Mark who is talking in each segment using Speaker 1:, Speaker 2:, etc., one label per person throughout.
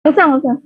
Speaker 1: 楼上，楼上。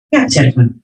Speaker 1: Ya, Jerman.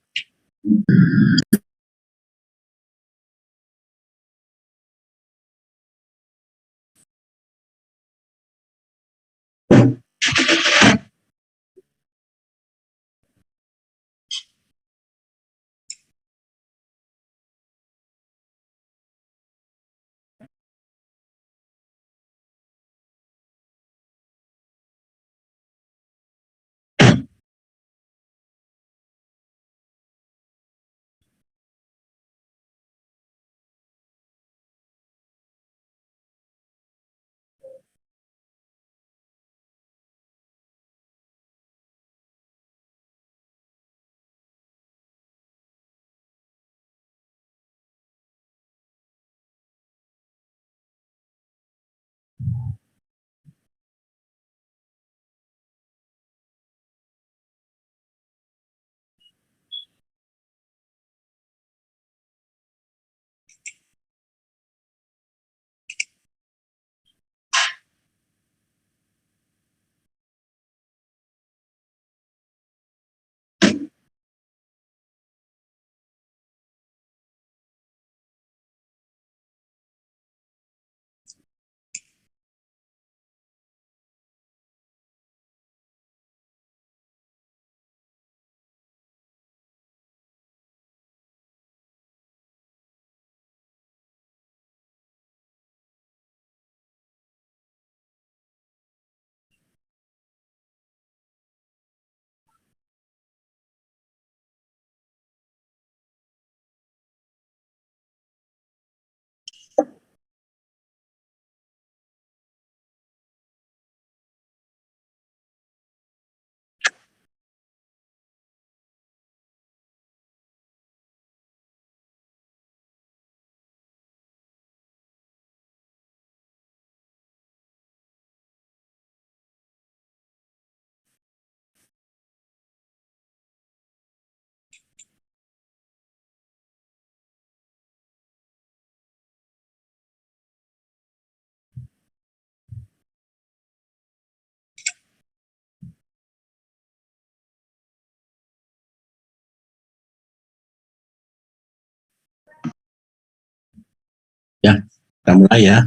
Speaker 2: Ya, kita mulai ya.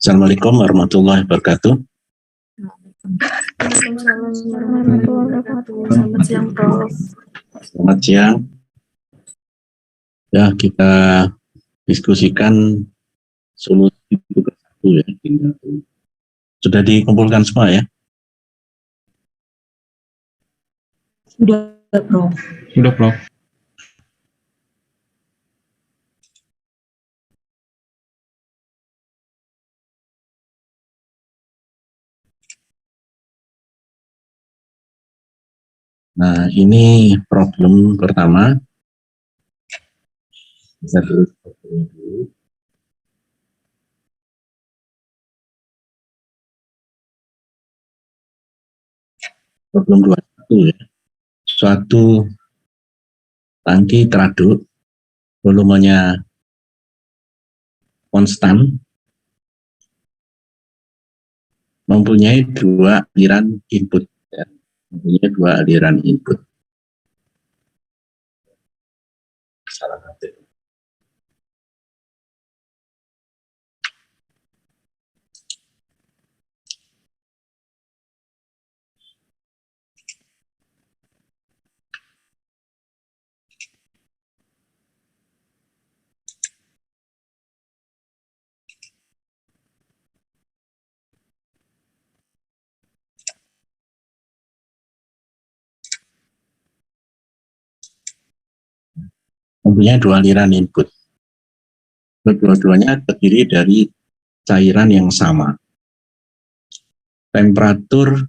Speaker 2: Assalamualaikum warahmatullahi wabarakatuh.
Speaker 3: Selamat siang, Prof.
Speaker 2: Selamat siang. Ya, kita diskusikan solusi tugas satu ya. Sudah dikumpulkan semua ya?
Speaker 3: Sudah, Prof.
Speaker 4: Sudah, Prof.
Speaker 2: Nah, ini problem pertama. Bisa terus dulu. Problem 21 ya. Suatu tangki teraduk, volumenya konstan, mempunyai dua aliran input. Ya. Mempunyai dua aliran input. Salah satu. Mempunyai dua aliran input. Kedua-duanya terdiri dari cairan yang sama. Temperatur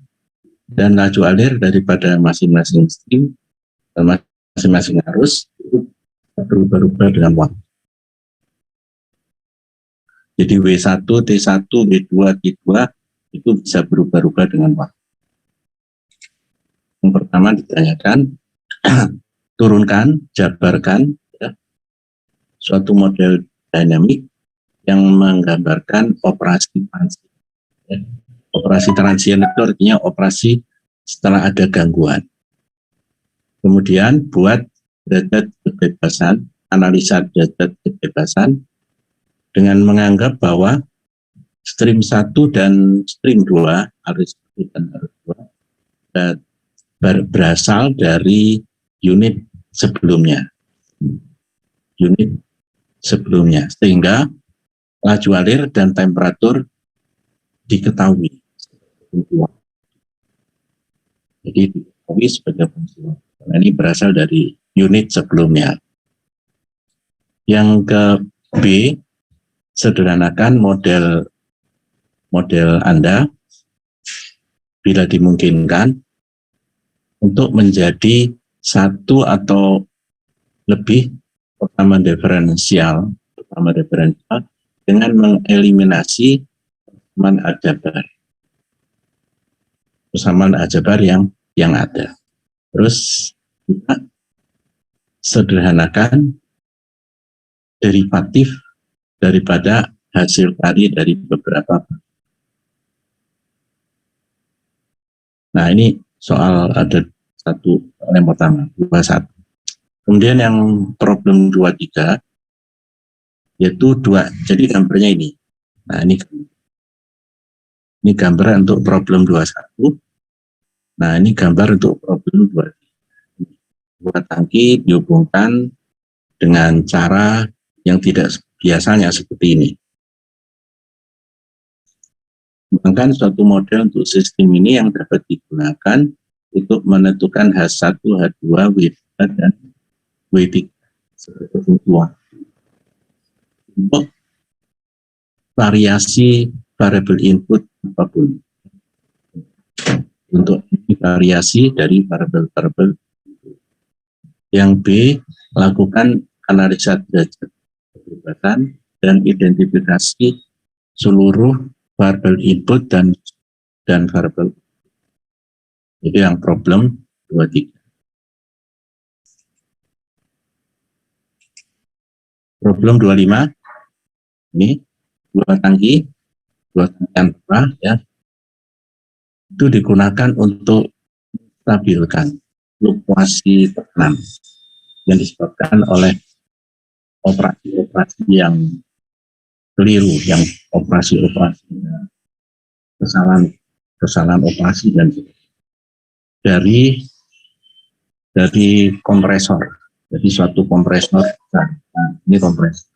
Speaker 2: dan laju alir daripada masing-masing stream dan masing-masing arus itu berubah-ubah dengan waktu. Jadi W1, T1, W2, T2 itu bisa berubah-ubah dengan waktu. Yang pertama ditanyakan, turunkan, jabarkan ya, suatu model dinamik yang menggambarkan operasi transisi. Ya. Operasi transient itu artinya operasi setelah ada gangguan. Kemudian buat derajat kebebasan, analisa derajat kebebasan dengan menganggap bahwa stream 1 dan stream 2, arus 1 dan arus 2 berasal dari unit sebelumnya. Sehingga laju alir dan temperatur diketahui. Jadi diketahui sebagai fungsi waktu. Nah, ini berasal dari unit sebelumnya. Yang ke B, sederhanakan model Anda bila dimungkinkan untuk menjadi satu atau lebih persamaan diferensial dengan mengeliminasi persamaan aljabar yang ada. Terus kita sederhanakan derivatif daripada hasil tadi dari beberapa. Nah, ini soal ada satu yang pertama, 21. Kemudian yang problem 23 yaitu 2. Jadi gambarnya ini. Nah, ini gambar untuk problem 21. Nah, ini gambar untuk problem 23. Dua tangki dihubungkan dengan cara yang tidak biasanya seperti ini. Bahkan suatu model untuk sistem ini yang dapat digunakan untuk menentukan H1, H2, W2, dan W3 sebagai fungsi untuk variasi variabel input apapun. Untuk variasi dari variabel-variabel. Yang B, lakukan analisa derajat kebebasan dan identifikasi seluruh variabel input dan variabel. Jadi yang problem 23. Problem 25. Ini dua tangki antara ya. Itu digunakan untuk stabilkan fluktuasi tekanan yang disebabkan oleh operasi-operasi yang keliru, yang operasi-operasi kesalahan operasi dan dari kompresor. Jadi suatu kompresor, nah, ini kompresor.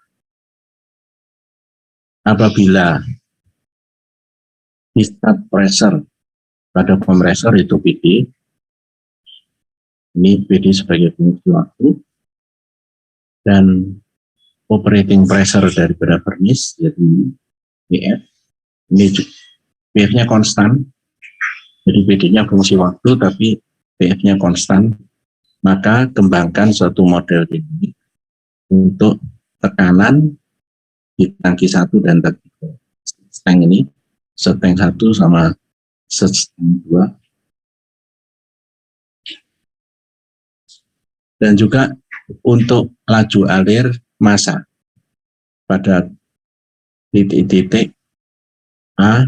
Speaker 2: Apabila discharge pressure pada kompresor itu PD, ini PD sebagai fungsi waktu, dan operating pressure daripada furnace, jadi PF, ini PF-nya konstan, jadi PD-nya fungsi waktu, tapi PF-nya konstan, maka kembangkan suatu model ini untuk tekanan di tangki 1 dan tangki 2. Tank ini, setank 1 sama setank 2. Dan juga untuk laju alir massa pada titik-titik A,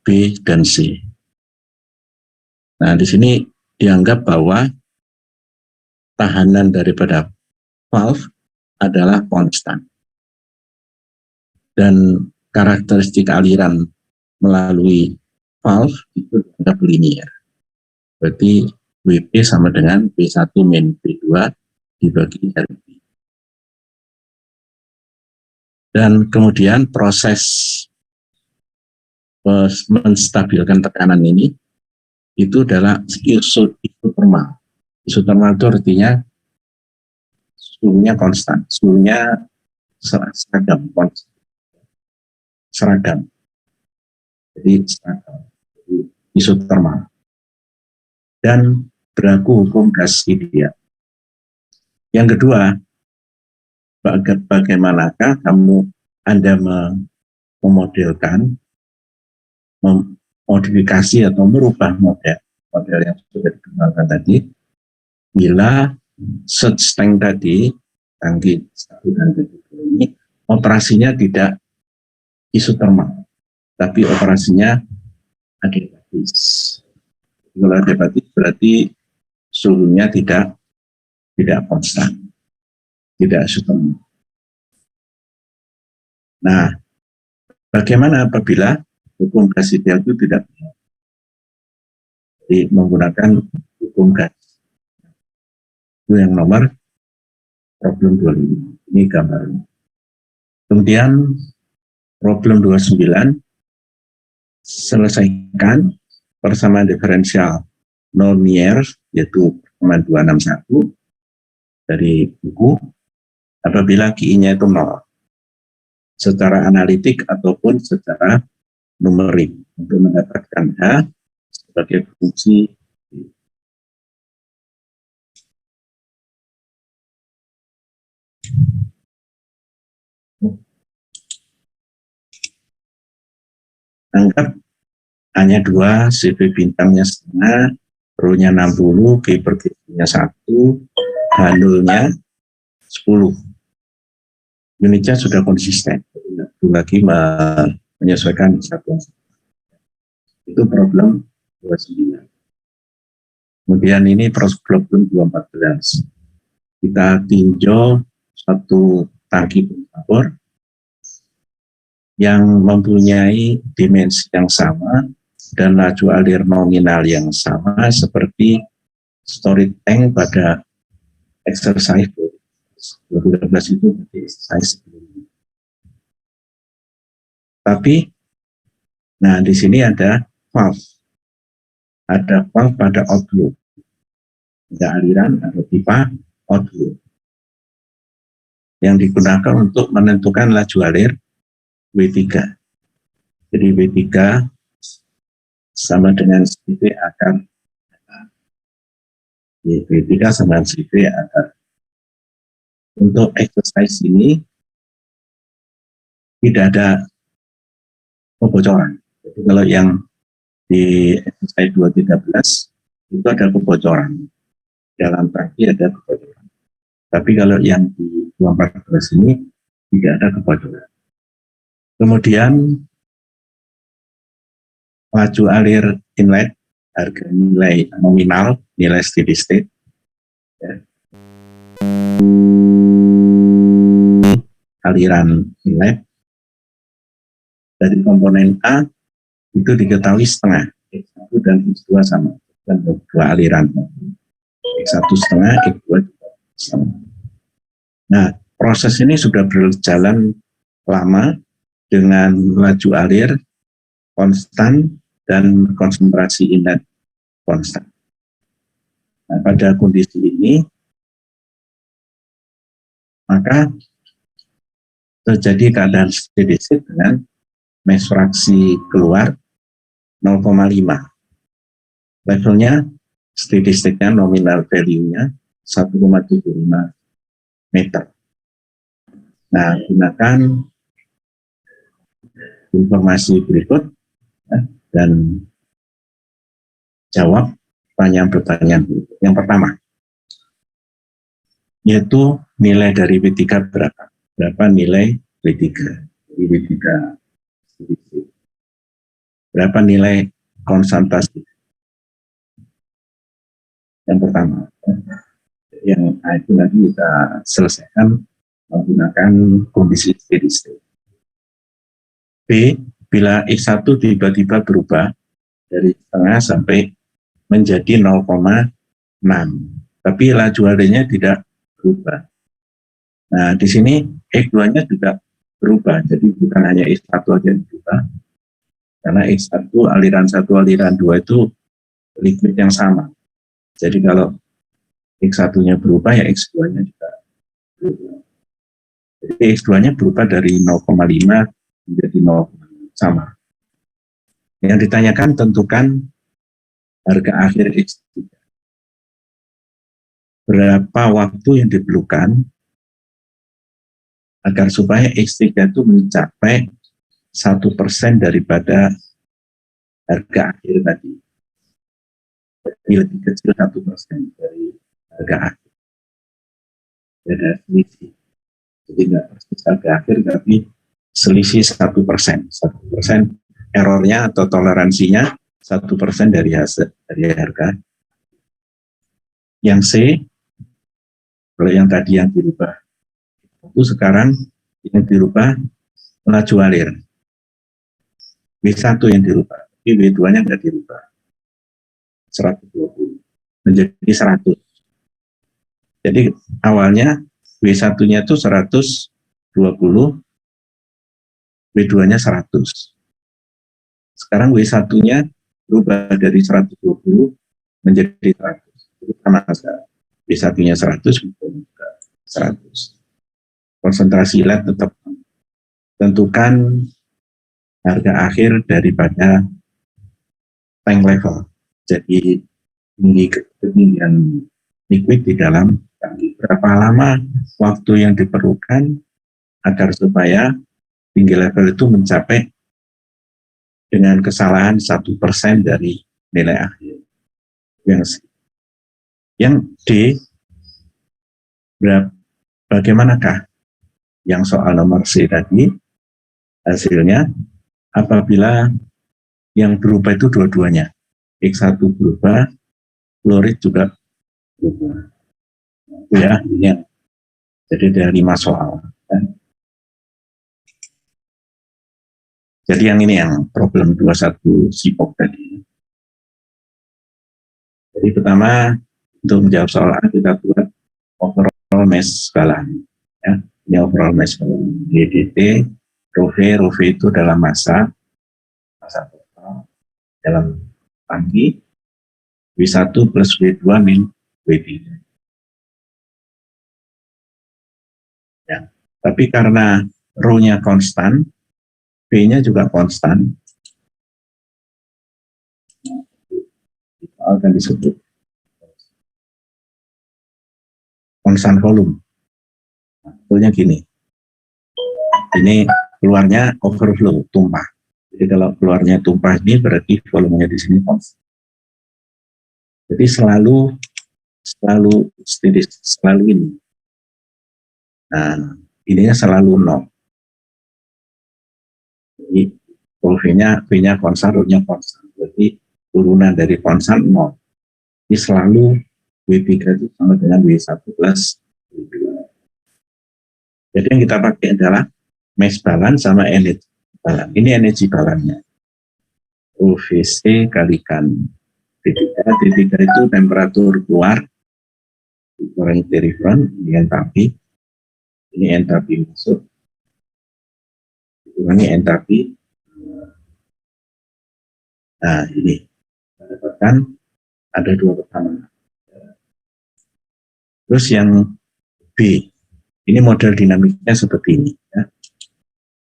Speaker 2: B, dan C. Nah, di sini dianggap bahwa tahanan daripada valve adalah konstan. Dan karakteristik aliran melalui valve itu dianggap linear. Berarti WP sama dengan P1 min P2 dibagi RP. Dan kemudian proses menstabilkan tekanan ini itu adalah isotermal. Isotermal itu artinya suhunya konstan, suhunya seragam, seragam. Jadi seragam, isotermal. Dan berlaku hukum gas ideal. Yang kedua, bagaimanakah Anda memodelkan, memodifikasi atau merubah model yang sudah dikembangkan tadi, bila tank tadi, tangki 1 dan 2 ini, operasinya tidak isotermal, tapi operasinya adiabatis. Kalau adiabatis berarti suhunya tidak konstan, tidak seimbang. Nah, bagaimana apabila hukum gas ideal itu tidak menggunakan hukum gas? Itu yang nomor problem 25. Ini gambarnya. Kemudian problem 29, selesaikan persamaan diferensial non-linear, yaitu persamaan 261 dari buku, apabila QI-nya itu 0, secara analitik ataupun secara numerik, untuk mendapatkan H sebagai fungsi. Anggap hanya 2, CV bintangnya setengah, rho-nya 60, G per G-nya 1, H0-nya 10. Unitnya sudah konsisten, tidak perlu lagi menyesuaikan satuan. Itu problem 29. Kemudian ini problem 214. Kita tinjau satu tangki vapor yang mempunyai dimensi yang sama dan laju alir nominal yang sama seperti storage tank pada exercise 2012 itu exercise sebelumnya. Tapi, nah di sini ada valve pada outflow, ada aliran atau pipa outflow yang digunakan untuk menentukan laju alir W3. Jadi W3 sama dengan CV akar. W3 sama dengan CV akar. Untuk exercise ini tidak ada kebocoran. Jadi kalau yang di exercise 213 itu ada kebocoran. Dalam tangki ada kebocoran. Tapi kalau yang di 214 ini tidak ada kebocoran. Kemudian laju alir inlet, harga nilai nominal, nilai steady state. Ya. Aliran inlet dari komponen A itu diketahui setengah, X1 dan X2 sama, dan dua aliran. X1 setengah, X2 sama. Nah, proses ini sudah berjalan lama dengan laju alir konstan dan konsentrasi inlet konstan. Nah, pada kondisi ini, maka terjadi keadaan steady state dengan mass fraksi keluar 0,5. Levelnya steady state-nya nominal value-nya 1,75 meter. Nah, gunakan informasi berikut dan jawab pertanyaan-pertanyaan berikut. Yang pertama, yaitu nilai dari W3 berapa? Berapa nilai W3? Jadi W3 berapa nilai konsentrasi? Yang pertama, yang itu nanti kita selesaikan menggunakan kondisi steady state. B, bila X1 tiba-tiba berubah dari setengah sampai menjadi 0,6, tapi laju alirnya tidak berubah. Nah, di sini X2-nya juga berubah, jadi bukan hanya X1 saja yang berubah, karena X1 aliran 1, aliran 2 itu liquid yang sama. Jadi kalau X1-nya berubah, ya X2-nya juga berubah. Jadi X2-nya berubah dari 0,5 menjadi 0, sama. Yang ditanyakan tentukan harga akhir X3. Berapa waktu yang diperlukan agar supaya X3 itu mencapai 1% daripada harga akhir tadi. Jadi lebih kecil 1% dari harga akhir. Ada selisih. Jadi nggak persis harga akhir, tapi selisih 1%. 1% errornya atau toleransinya 1% dari hasil dari harga. Yang C, kalau yang tadi yang dirubah itu sekarang yang dirubah laju alir. W1 yang dirubah, tapi W2-nya nggak dirubah. 120 menjadi 100. Jadi awalnya W1-nya itu 120, W2-nya 100. Sekarang W1-nya berubah dari 120 menjadi 100. Jadi sama saja. W1-nya 100, W2-nya 100. Konsentrasi lab tetap tentukan harga akhir daripada tank level. Jadi tinggi ketinggian liquid di dalam tangki. Berapa lama waktu yang diperlukan agar supaya tinggi level itu mencapai dengan kesalahan 1% dari nilai akhir. Yang D, bagaimanakah yang soal nomor C tadi? Hasilnya apabila yang berubah itu dua-duanya, X1 berubah, fluorid juga berubah. Itu ya, ini yang jadi ada 5 soal. Jadi yang ini yang problem 21 SIPOK tadi. Jadi pertama untuk menjawab soal A kita buat overall mesh balance. Ya, ini overall mesh balance. DDT, rho V itu dalam massa total dalam tangki, W1 plus W2 min W3. Ya, tapi karena rho-nya konstan, V-nya juga konstan, akan disebut konstan volume. Contohnya gini, ini keluarnya overflow, tumpah. Jadi kalau keluarnya tumpah ini berarti volumenya di sini konstan. Jadi selalu steady, selalu ini. Nah, ininya selalu 0. Jadi V-nya konstan, rho-nya konstan. Berarti turunan dari konstan 0. Ini selalu W3 itu sama dengan W1 plus W2. Jadi yang kita pakai adalah mass balance sama energy balance. Ini energy balance-nya. UVC kalikan D3. D3 itu temperatur keluar dikurangi T-reference, ini entapi. Ini entapi masuk. Dikurangi entapi. Nah, ini. Kita dapatkan ada 2 persamaan. Terus yang B, ini model dinamiknya seperti ini. Ya.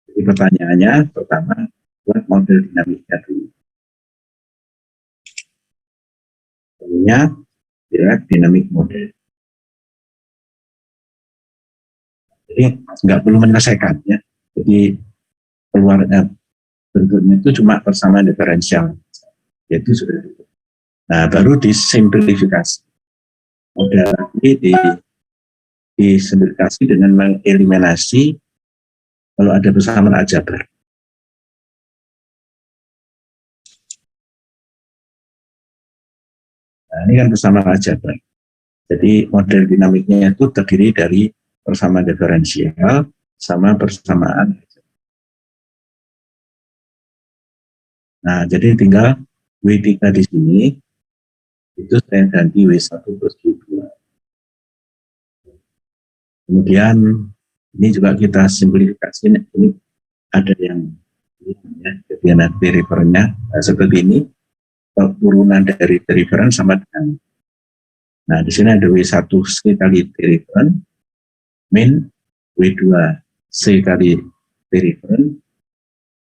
Speaker 2: Jadi pertanyaannya pertama, buat model dinamiknya dulu. Tentunya direct dinamik model. Jadi nggak perlu menyelesaikan ya. Jadi keluarnya bentuknya itu cuma persamaan diferensial, yaitu sudah cukup. Nah, baru disimplifikasi. Model ini disimplifikasi dengan mengeliminasi kalau ada persamaan aljabar. Nah, ini kan persamaan aljabar. Jadi model dinamiknya itu terdiri dari persamaan diferensial sama persamaan. Nah, jadi tinggal W3 di sini itu saya ganti W1 plus W2. Kemudian ini juga kita simplifikasi. Ini ada yang ya, jadi nanti referennya seperti ini. Turunan dari T-reference sama dengan, nah di sini ada W1 C kali T-reference min W2 C kali T-reference.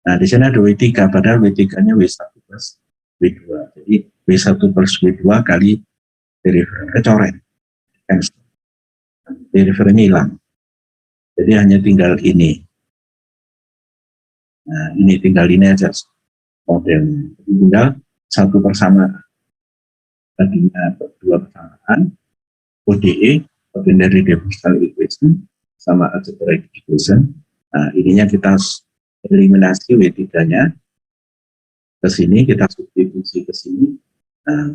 Speaker 2: Nah di sini ada W3, padahal W3-nya W1 plus W2. Jadi W1 plus W2 kali T-reference kecoret. T-reference hilang. Jadi hanya tinggal ini. Nah ini tinggal ini aja modelnya. Tinggal satu persamaan. Tadinya 2 persamaan, ODE, ordinary differential equation, sama algebraic equation. Nah, ininya kita eliminasi W3-nya, ke sini, kita substitusi ke sini,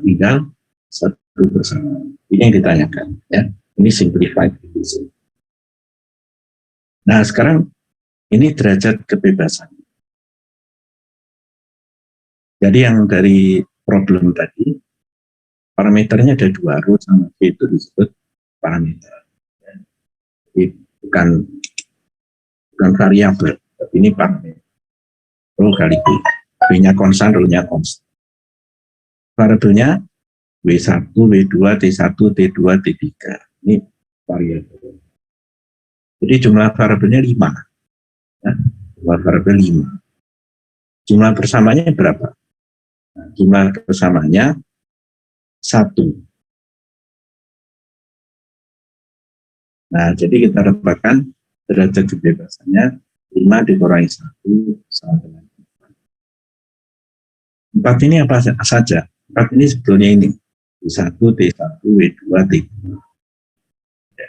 Speaker 2: tinggal satu bersama. Ini yang ditanyakan, ya. Ini simplified division. Nah, sekarang ini derajat kebebasan. Jadi yang dari problem tadi, parameternya ada dua, rho sama V itu disebut parameter. Jadi bukan variabel, tapi ini parameter. Rho kali V. V-nya konstan, rho-nya konstan. Variabelnya W1, W2, T1, T2, T3. Ini variabel. Jadi jumlah variabelnya 5. Ya, jumlah variabel 5. Jumlah bersamanya berapa? Nah, jumlah bersamanya 1. Nah, jadi kita dapatkan derajat kebebasannya 5 dikurangi 1 sama dengan 4. 4 ini apa saja? 4 ini sebetulnya ini. W1, T1, W2, T2. Ya.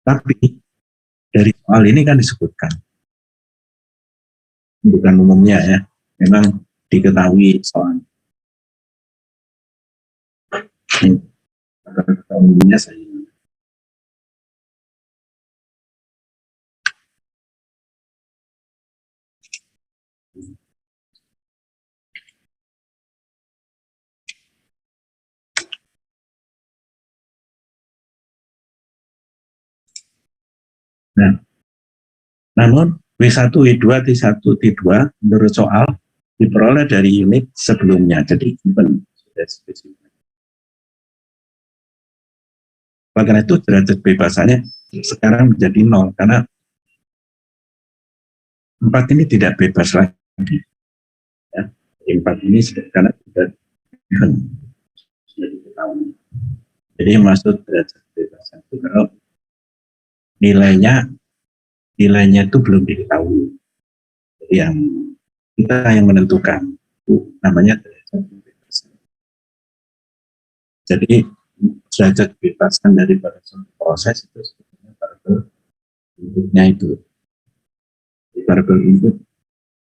Speaker 2: Tapi dari soal ini kan disebutkan, bukan umumnya ya, memang diketahui soal ini. Umumnya saya. Nah, namun W1, W2, T1, T2 menurut soal diperoleh dari unit sebelumnya. Jadi given sudah spesifik. Karena itu derajat bebasannya sekarang menjadi 0 karena 4 ini tidak bebas lagi. Ya, 4 ini karena sudah given, sudah diketahui. Jadi maksud derajat bebasan itu kalau nilainya itu belum diketahui. Jadi yang kita yang menentukan itu namanya derajat kebebasan. Jadi derajat kebebasan daripada suatu proses itu sebetulnya variabel inputnya itu. Variabel input,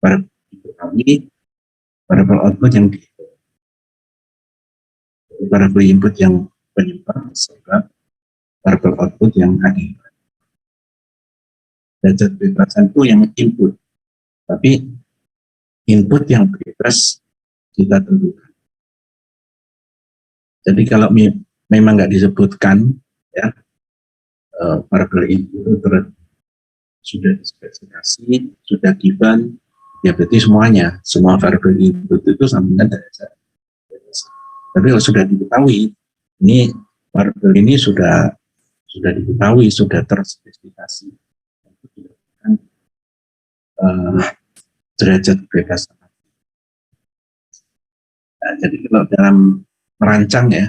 Speaker 2: variabel input kami, variabel output yang dihitung. Variabel input yang penyebab sebab variabel output yang akibat. Derajat kebebasan itu yang input, tapi input yang bebas kita tentukan. Jadi kalau memang nggak disebutkan ya variabel input itu sudah dispesifikasi, sudah given, ya berarti semuanya, semua variabel input itu sama dengan derajat kebebasan. Tapi kalau sudah diketahui, ini variabel ini sudah diketahui, sudah terspesifikasi. Derajat kebebasan. Nah, jadi kalau dalam merancang ya,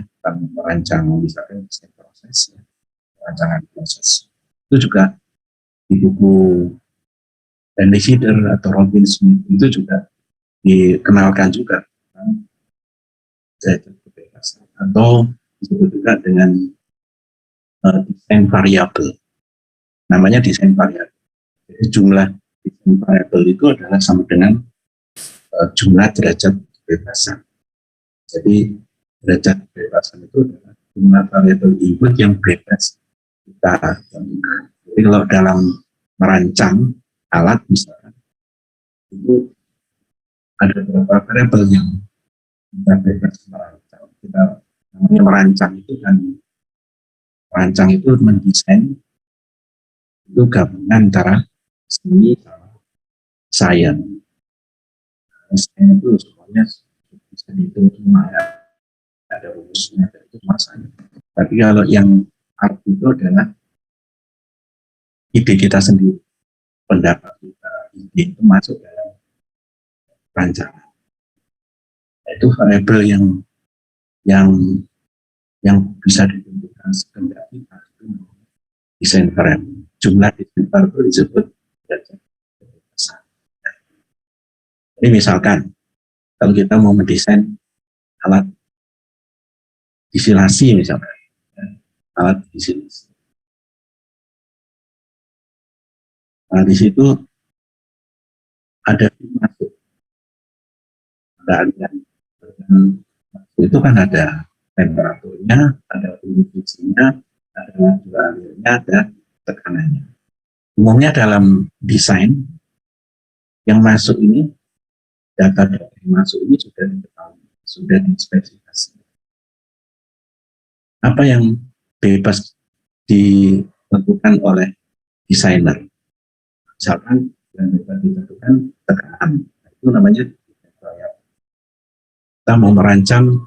Speaker 2: merancang misalkan proses, ya, perancangan proses, itu juga di buku Stanley Sider atau Robin Smith itu juga dikenalkan juga derajat kebebasan atau disebut juga dengan desain variabel. Namanya desain variabel. Jadi jumlah desain variabel itu adalah sama dengan jumlah derajat kebebasan. Jadi derajat kebebasan itu adalah jumlah variabel input yang bebas kita tentukan. Jadi kalau dalam merancang alat misalkan, itu ada beberapa variabel yang kita bebas merancang. Kita namanya merancang itu kan, merancang itu mendesain, itu gabungan antara seni sama sains. Sains itu semuanya bisa dihitung semua ya, ada rumusnya, itu masanya. Tapi kalau yang art itu adalah ide kita sendiri, pendapat kita, ide itu masuk dalam rancangan. Itu variabel yang bisa ditentukan sekendak kita, itu desain variabel. Jumlah desain variabel disebut derajat kebebasan. Jadi misalkan kalau kita mau mendesain alat disilasi misalkan, alat disilasi. Nah, di situ ada masuk. aliran. Dan itu kan ada temperaturnya, ada fluiditasnya, ada laju alirnya, ada tekanannya. Umumnya dalam desain yang masuk ini, data yang masuk ini sudah diketahui, sudah dispesifikasi. Apa yang bebas ditentukan oleh desainer? Misalkan yang bebas ditentukan tekanan, itu namanya kita mau merancang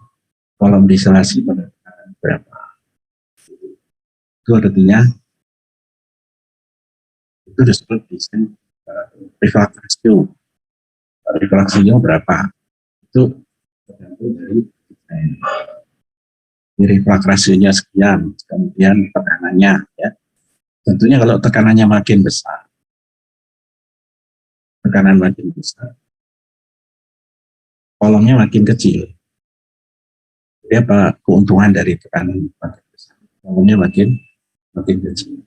Speaker 2: kolom distilasi pada tekanan berapa. Itu artinya itu disebut desain reflux ratio. Reflux ratio berapa? Itu tergantung dari desain. Reflux ratio-nya sekian, kemudian tekanannya, ya. Tentunya kalau tekanannya makin besar, kolomnya makin kecil. Jadi apa keuntungan dari tekanan makin besar? Kolomnya makin kecil.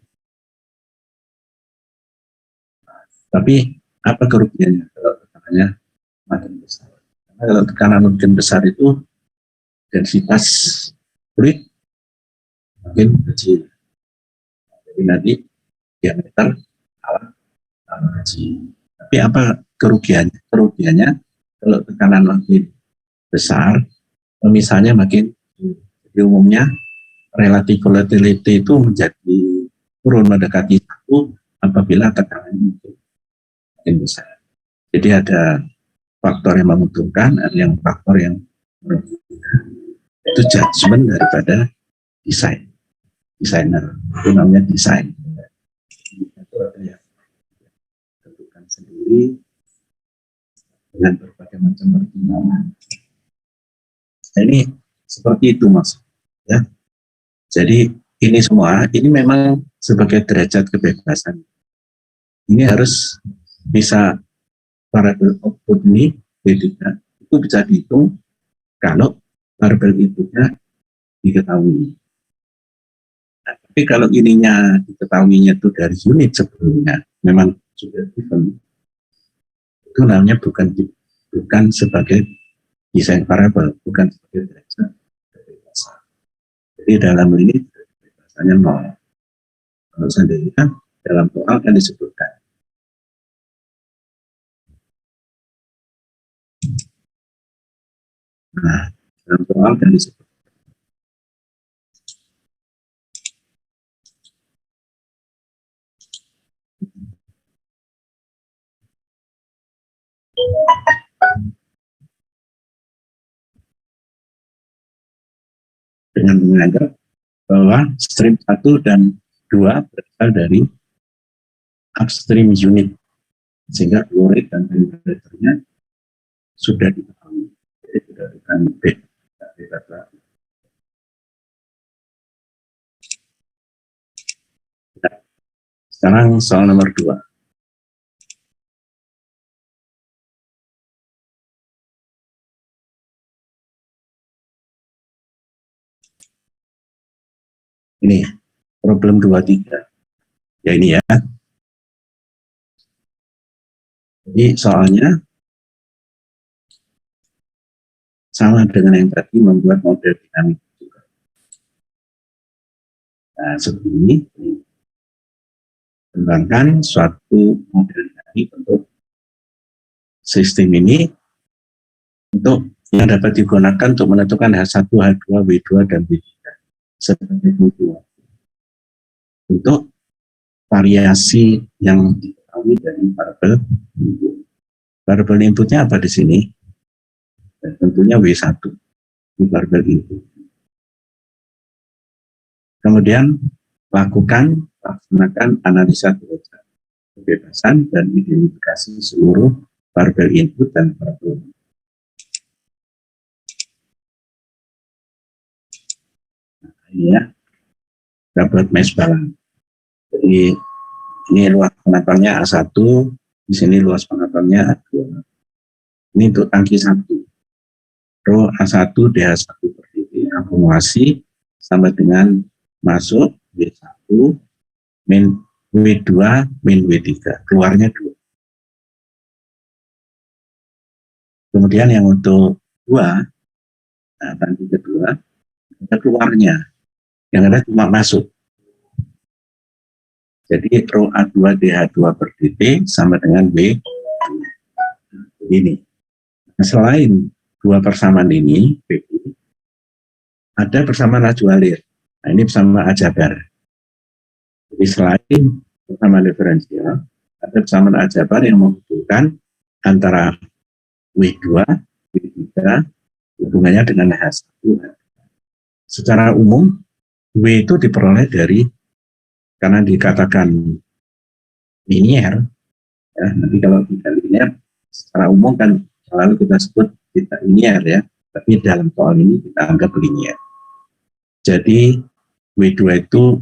Speaker 2: Tapi apa kerugiannya kalau tekanannya makin besar? Karena kalau tekanan makin besar itu densitas fluid makin kecil. Jadi nanti diameter alat kecil. Tapi apa kerugiannya? Kerugiannya kalau tekanan makin besar, misalnya makin, jadi umumnya relative volatility itu menjadi turun mendekati 1 apabila tekanannya makin besar. Jadi ada faktor yang menguntungkan, ada yang faktor yang merugikan. Itu judgement daripada desainer. Itu namanya desain. Itu ada yang tentukan sendiri dengan berbagai macam pertimbangan. Nah, ini seperti itu Mas. Ya. Jadi ini semua, ini memang sebagai derajat kebebasan. Ini harus bisa variabel output ini B3 itu bisa dihitung kalau variabel inputnya diketahui. Nah, tapi kalau ininya diketahuinya itu dari unit sebelumnya, memang sudah given, itu namanya bukan sebagai desain variabel, bukan sebagai derajat kebebasan. Jadi dalam ini kebebasannya 0. Kalau seandainya dalam soal kan disebutkan. Nah, dalam soal kan disebutkan. Dengan menganggap bahwa stream 1 dan 2 berasal dari upstream unit, sehingga flow rate dan temperaturnya sudah diketahui. Jadi tidak akan beda. Sekarang soal nomor 2. Ini problem 23. Ya ini ya. Jadi soalnya sama dengan yang tadi, membuat model dinamik juga. Nah, seperti ini. Kembangkan suatu model dinamik untuk sistem ini untuk yang dapat digunakan untuk menentukan H1, H2, W2, dan W3 sebagai butuh untuk variasi yang diketahui dari variabel input. Variabel inputnya apa di sini? Dan tentunya W1 di variabel input. Kemudian laksanakan analisa derajat kebebasan dan identifikasi seluruh variabel input dan variabel. Nah, ini ya, dapat mesh balance. Jadi ini luas penatanya A1, di sini luas penatanya A2. Ini untuk tangki 1. Rho A1 DH1 per titik akumulasi sampai dengan masuk W1 min W2 min W3, keluarnya 2. Kemudian yang untuk dua, nah tadi kedua, ada keluarnya, yang ada cuma masuk. Jadi rho A2 DH2 per dt sama dengan W ini. Nah, selain dua persamaan ini, ada persamaan laju alir. Nah, ini persamaan aljabar. Jadi selain persamaan diferensial, ada persamaan aljabar yang menghubungkan antara W2, W3, hubungannya dengan H1. Secara umum, W itu diperoleh dari, karena dikatakan linier, ya, nanti kalau tidak linear, secara umum kan selalu kita sebut tidak linear ya, tapi dalam soal ini kita anggap linear. Jadi W2 itu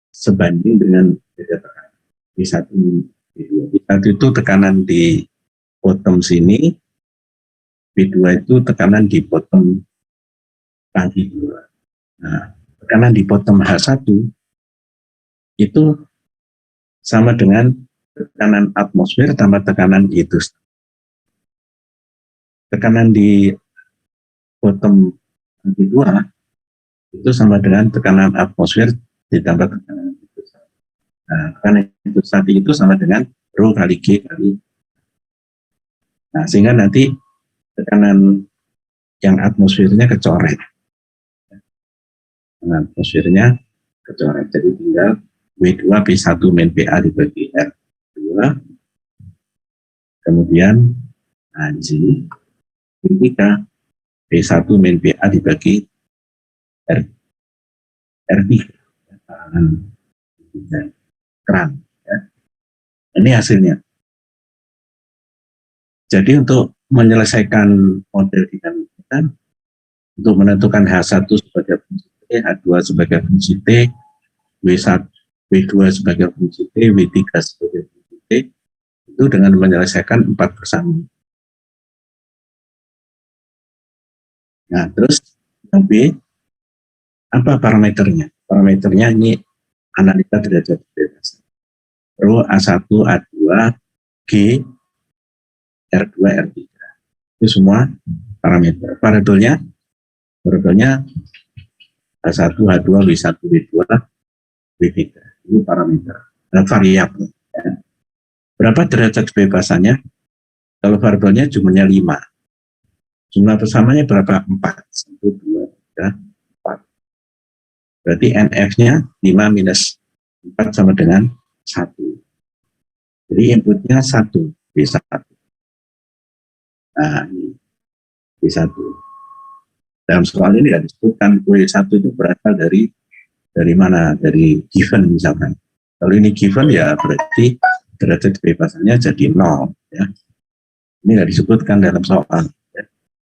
Speaker 2: sebanding dengan beda tekanan. V1, V2. V1 itu tekanan di bottom sini, V2 itu tekanan di bottom tangki 2. Nah, tekanan di bottom H1 itu sama dengan tekanan atmosfer tambah tekanan itu. Tekanan di bottom tangki 2 itu sama dengan tekanan atmosfer ditambah tekanan itu. Nah, tekanan itu tadi itu sama dengan rho kali G kali. Nah, sehingga nanti tekanan yang atmosfernya kecoret. Atmosfernya kecoret. Jadi tinggal W2 P1 min PA dibagi R2. Kemudian Anji W3 P1 min PA dibagi R3. Keran. Ya. Ini hasilnya. Jadi untuk menyelesaikan model dinamika, untuk menentukan H1 sebagai fungsi T, H2 sebagai fungsi T, W1, W2 sebagai fungsi T, W3 sebagai fungsi T, itu dengan menyelesaikan 4 persamaan. Nah, terus yang B, apa parameternya? Parameternya ini analisa derajat bebas. Rho A1, A2, G, R2, R3. Itu semua parameter. Variabelnya H1, H2, W1, W2, W3. Ini parameter. Dan variabel. Ya. Berapa derajat kebebasannya? Kalau variabelnya jumlahnya 5. Jumlah persamanya berapa? 4. 1, 2, 3, 4. Berarti NF-nya 5 minus 4 sama dengan 1. Jadi inputnya 1, B1. Nah, ini B1. Dalam soal ini tidak disebutkan W1 itu berasal dari mana? Dari given misalkan. Kalau ini given ya berarti derajat kebebasannya jadi 0. Ya. Ini tidak disebutkan dalam soal. Ya.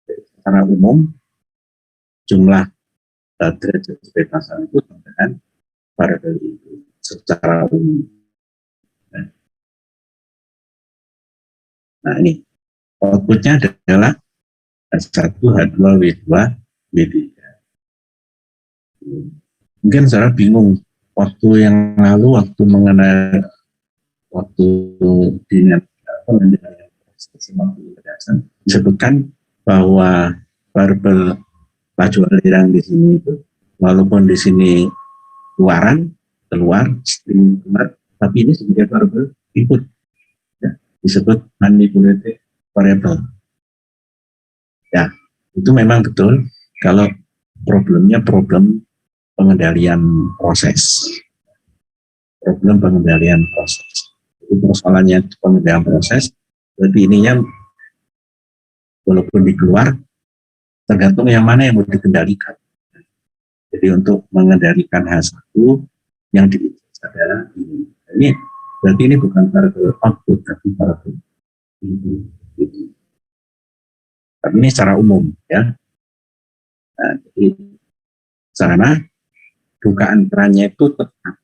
Speaker 2: Secara umum, jumlah derajat kebebasan itu dengan variabel itu secara umum. Ya. Nah ini outputnya adalah H1, H2, W2, W3. Mungkin saya bingung waktu yang lalu waktu disebutkan bahwa variabel laju aliran di sini itu walaupun di sini keluar stream keluar, tapi ini sebagai variabel input ya, disebut manipulated variable. Ya, itu memang betul kalau problemnya problem pengendalian proses. Problem pengendalian proses. Itu persoalannya pengendalian proses, berarti ininya walaupun dikeluar, tergantung yang mana yang mau dikendalikan. Jadi untuk mengendalikan H1 yang dilihat adalah ini. Ini berarti ini bukan variabel output, tapi variabel input. Tapi ini secara umum ya. Nah, jadi sana bukaan kerannya itu tetap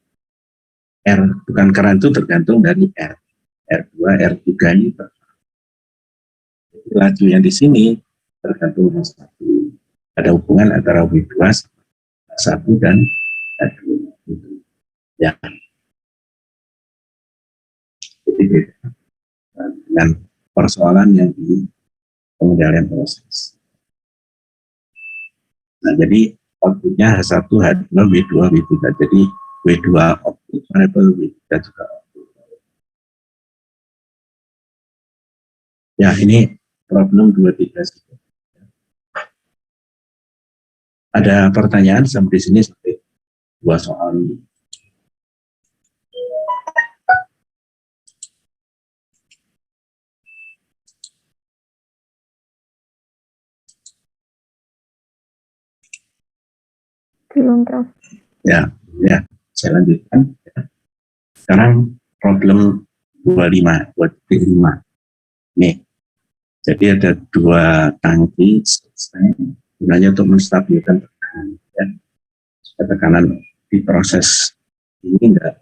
Speaker 2: R, bukan keran itu tergantung dari R. R2, R3 ini tetap. Jadi laju yang di sini tergantung H1. Ada hubungan antara W2, H1 dan H2. Ya. Jadi beda dengan persoalan yang di pengendalian proses. Nah, jadi outputnya H1, H2, W2, W3. Jadi W2 output variable, W3 juga output. Ya, ini problem 23. Ada pertanyaan sampai sini sampai 2 soal ini.
Speaker 3: Belum, Prof.
Speaker 2: Ya, saya lanjutkan. Sekarang problem 25. Nih, jadi ada 2 tangki gunanya untuk menstabilkan tekanan. Ya. Tekanan di proses ini enggak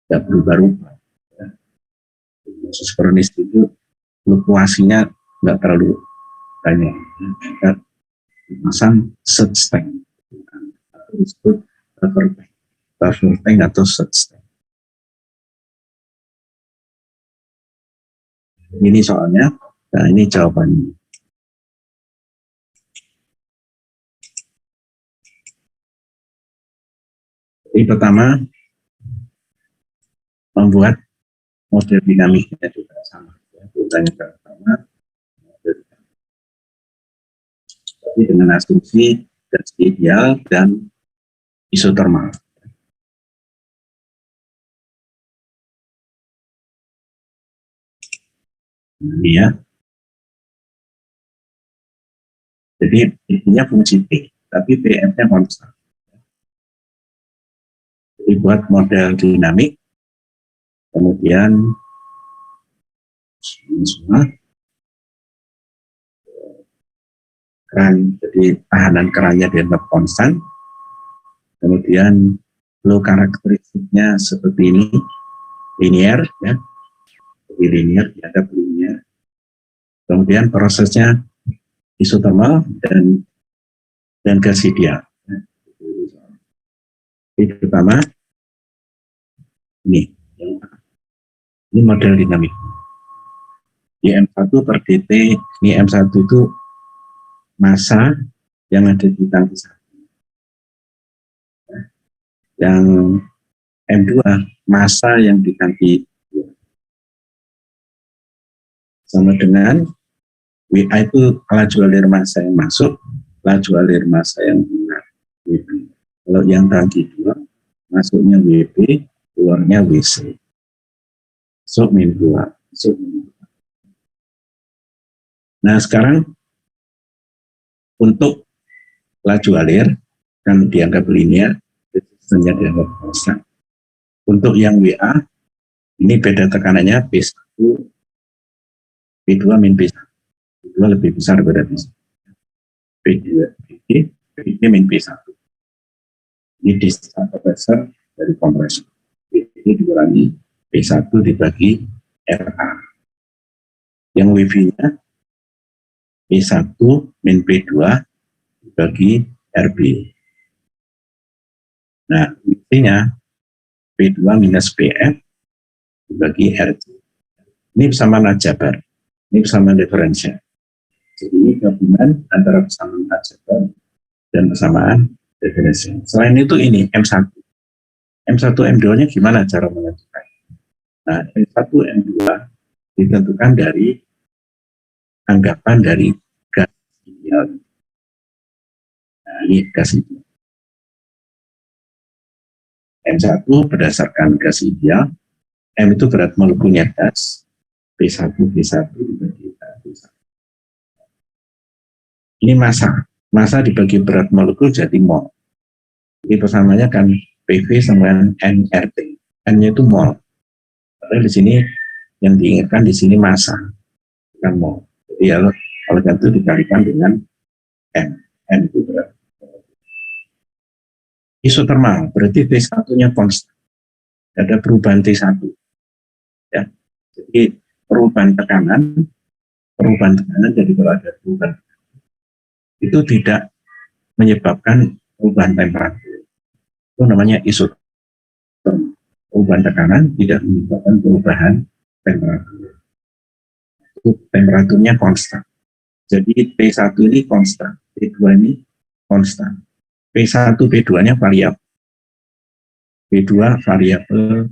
Speaker 2: berubah-ubah. Ya. Proses kronis itu fluktuasinya enggak terlalu banyak. Kita pasang set tank. Disebut buffer tank atau set tank. Ini soalnya, nah ini jawabannya. Jadi pertama, membuat model dinamiknya juga sama. Ya, urutannya pertama, tapi dengan asumsi gas ideal dan isotermal. Ini ya. Jadi intinya fungsi P, tapi PF-nya konstan. Jadi buat model dinamik, kemudian semua keran, jadi tahanan kerannya dianggap konstan, kemudian flow karakteristiknya seperti ini, linear, ya, jadi linear dianggap linear. Kemudian prosesnya isotermal dan gas ideal. Jadi pertama ini model dinamik. Di M1 per dt, ini M1 itu massa yang ada di tangki 1. Yang M2 massa yang di tangki 2. Sama dengan WA itu laju alir massa yang masuk, laju alir massa yang keluar. Kalau yang tangki 2 masuknya WB, keluarnya WC. So min 2. So, nah sekarang untuk laju alir kan dianggap linear, resistennya dianggap konstan. Untuk yang WA ini beda tekanannya P1, P2 min P1. P2 lebih besar daripada P1. P2, P3 min P1. Ini discharge pressure dari kompresor. P3 dikurangi P1 dibagi RA. Yang WV-nya P1 min P2 dibagi RB. Nah, WV-nya P2 minus PF dibagi RC. Ini persamaan aljabar, ini persamaan diferensial. Jadi ini gabungan antara persamaan aljabar dan persamaan diferensial. Selain itu ini M1. M1 M2-nya gimana cara menentukan? Nah, M1 M2 ditentukan dari anggapan dari gas ideal. Nah, ini gas ideal. M1 berdasarkan gas ideal, M itu berat molekulnya gas, P1 dibagi P1. Ini massa dibagi berat molekul jadi mol. Jadi persamaannya kan PV sama nRT. N-nya itu mol. Padahal di sini yang diinginkan di sini massa, bukan mol. Jadi kalau itu dikalikan dengan N. N itu berat. Isotermal berarti T1-nya konstan. Ada perubahan T1. Ya. Jadi perubahan tekanan jadi kalau ada perubahan itu tidak menyebabkan perubahan temperatur. Itu namanya isotermal. Perubahan tekanan tidak menyebabkan perubahan temperatur. Itu temperaturnya konstan. Jadi P1 ini konstan, P2 ini konstan. P1, P2-nya variabel. P2 variabel,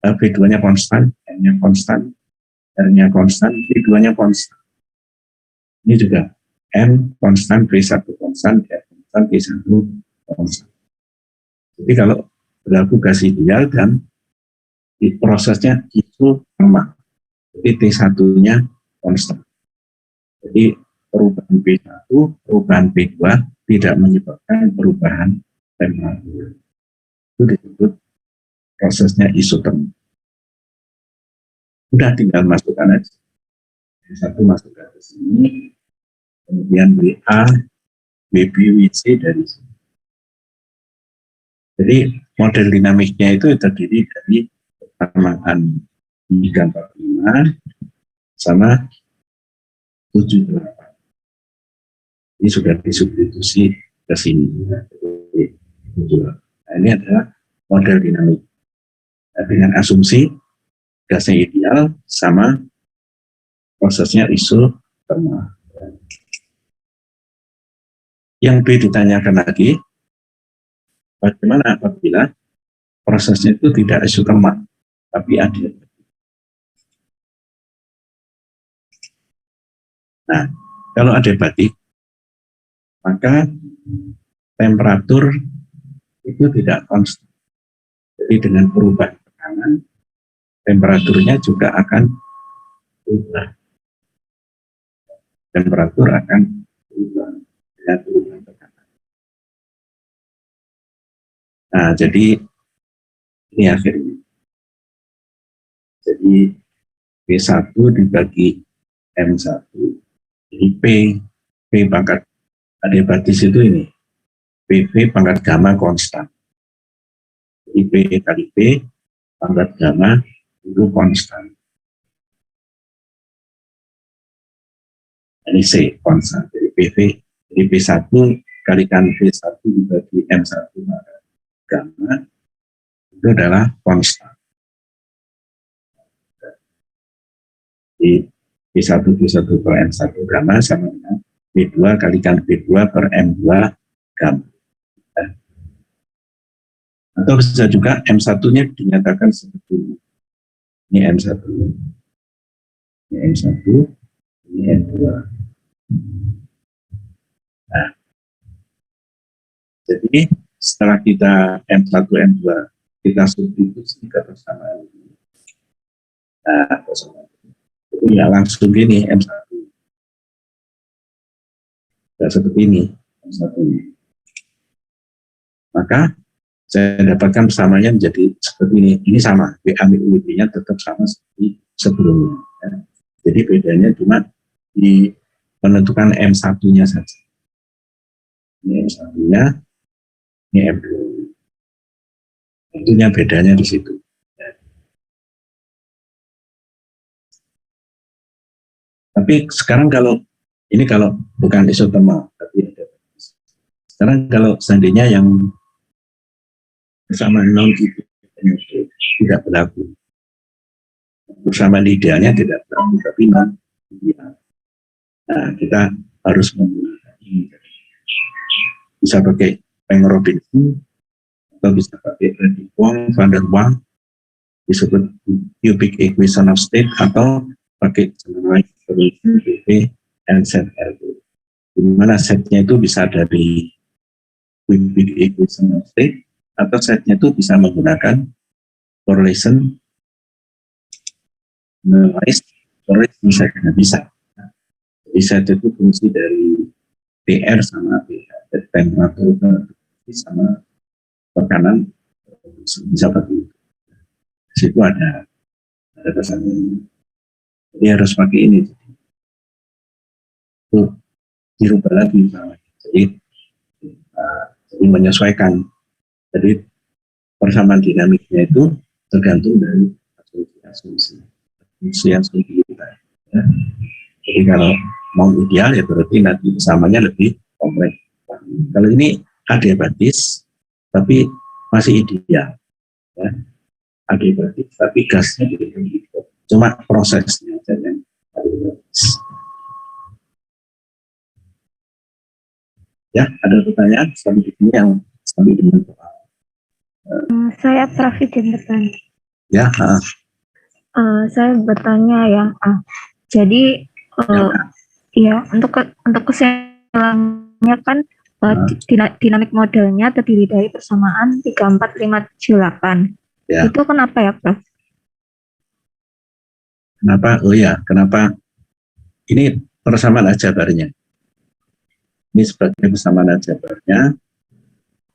Speaker 2: P2-nya konstan, N-nya konstan, R-nya konstan, P2-nya konstan. Ini juga N konstan, P1 konstan, R konstan, P1 konstan. Jadi kalau berlaku gas ideal dan prosesnya isotermal, jadi T1-nya konstan. Jadi perubahan P1, perubahan P2 tidak menyebabkan perubahan temperatur. Itu disebut prosesnya isotermal. Udah tinggal masukkan aja. P1 masukkan ke sini, kemudian WA, WB, WC dari sini. Jadi model dinamiknya itu terdiri dari persamaan 345 sama 78. Ini sudah disubstitusi ke sini. Nah, ini adalah model dinamik. Nah, dengan asumsi gasnya ideal sama prosesnya isotermal. Yang B ditanyakan lagi, bagaimana apabila prosesnya itu tidak isotermal, tapi adiabatik. Nah, kalau adiabatik, maka temperatur itu tidak konstan. Jadi dengan perubahan tekanan, temperaturnya juga akan berubah. Temperatur akan berubah dengan perubahan tekanan. Nah, jadi ini akhirnya. Jadi P1 dibagi M1. Jadi P pangkat adiabatis itu ini. PV pangkat gamma konstan. Jadi P kali P pangkat gamma itu konstan. Ini C konstan. Jadi PV, jadi P1 kalikan P1 dibagi M1 pangkat gamma itu adalah konstan. Jadi P1 per M1 gamma sama dengan P2 kalikan P2 per M2 gamma. Atau bisa juga M1-nya dinyatakan seperti ini. Ini M1. Ini M1, ini M2. Nah, jadi setelah kita M1, M2, kita substitusi ke persamaan ini. Nah, persamaan ini. Itu ya langsung gini M1. Tidak seperti ini, M1 ini. Maka saya dapatkan persamaannya menjadi seperti ini. Ini sama, WA-WB-nya tetap sama seperti sebelumnya. Ya. Jadi bedanya cuma di menentukan M1-nya saja. Ini M1-nya, ini M2. Tentunya bedanya di situ. Ya. Tapi sekarang kalau ini kalau bukan isotermal, tapi ada. Sekarang kalau seandainya yang persamaan non itu tidak berlaku. Persamaan idealnya tidak berlaku, tapi non ideal. Nah, kita harus menggunakan ini. Bisa pakai Penck-Robinson atau bisa pakai Redington, Van der Waals, disebut cubic equation of state, atau pakai generalized equation PV and set R2. Di mana setnya itu bisa dari cubic equation of state, atau setnya itu bisa menggunakan correlation generalized correlation set. Bisa. Jadi set itu fungsi dari TR sama pH, temperatur sama tekanan, bisa seperti itu. Di situ ada pesannya. Jadi harus pakai ini. Itu dirubah lagi misalnya. Jadi menyesuaikan. Jadi persamaan dinamiknya itu tergantung dari asumsi kita. Ya. Jadi kalau mau ideal ya berarti nanti persamanya lebih kompleks. Kalau ini adiabatis tapi masih ideal. Ya. Adiabatis tapi gasnya gitu. Cuma prosesnya saja yang adiabatis. Ya, ada pertanyaan sampai di sini yang sampai dengan
Speaker 3: Saya Pravidin bertanya.
Speaker 2: ya,
Speaker 3: Saya bertanya yang A. Jadi
Speaker 2: ya,
Speaker 3: ya untuk kesimpulannya kan dinamik modelnya terdiri dari persamaan 3, 4, 5, 7, 8.
Speaker 2: ya.
Speaker 3: Itu kenapa ya, Prof?
Speaker 2: Kenapa? Oh ya, kenapa? Ini persamaan aljabarnya. Ini sebagai persamaan aljabarnya.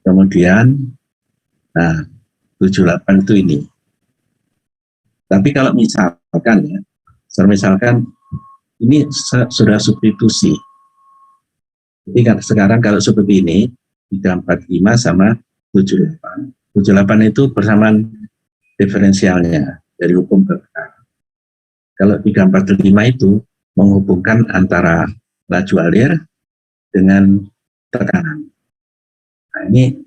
Speaker 2: Kemudian, nah, 78 itu ini. Tapi kalau misalkan ya, misalkan ini sudah substitusi. Jadi kan sekarang kalau seperti ini, 345 sama 78. 78 itu persamaan diferensialnya dari hukum berkaitan. Kalau 345 itu menghubungkan antara laju alir dengan tekanan. Nah ini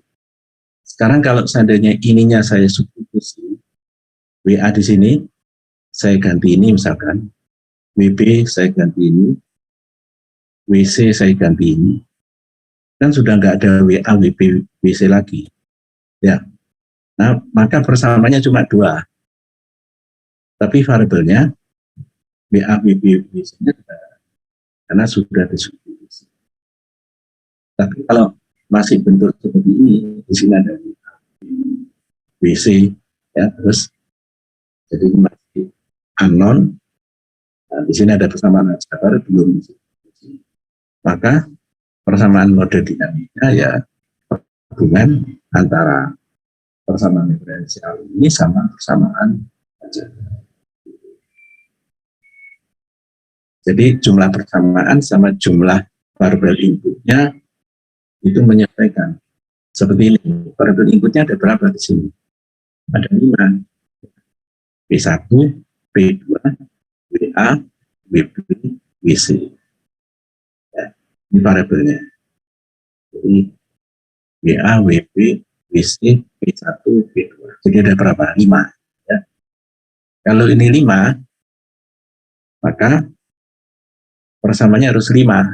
Speaker 2: sekarang kalau seandainya ininya saya substitusi, WA di sini saya ganti ini misalkan, WB saya ganti ini, WC saya ganti ini, kan sudah nggak ada WA, WB, WC lagi. Ya, nah maka persamaannya cuma 2, tapi variabelnya WA, WB, WC-nya karena sudah disubstitusi. Tapi kalau masih bentuk seperti ini, di sini ada WC, ya terus jadi masih unknown. Nah, di sini ada persamaan aljabar belum disubstitusi. Maka persamaan mode dinamika ya hubungan antara persamaan diferensial ini sama persamaan aljabar. Jadi jumlah persamaan sama jumlah variabel inputnya itu menyesuaikan. Seperti ini, variabel inputnya ada berapa di sini? Ada 5. W1, W2, WA, WB, WC. Ya, ini variabelnya. Jadi WA, WB, WC, W1, W2. Jadi ada berapa? 5. Ya. Kalau ini 5, maka persamaannya harus 5.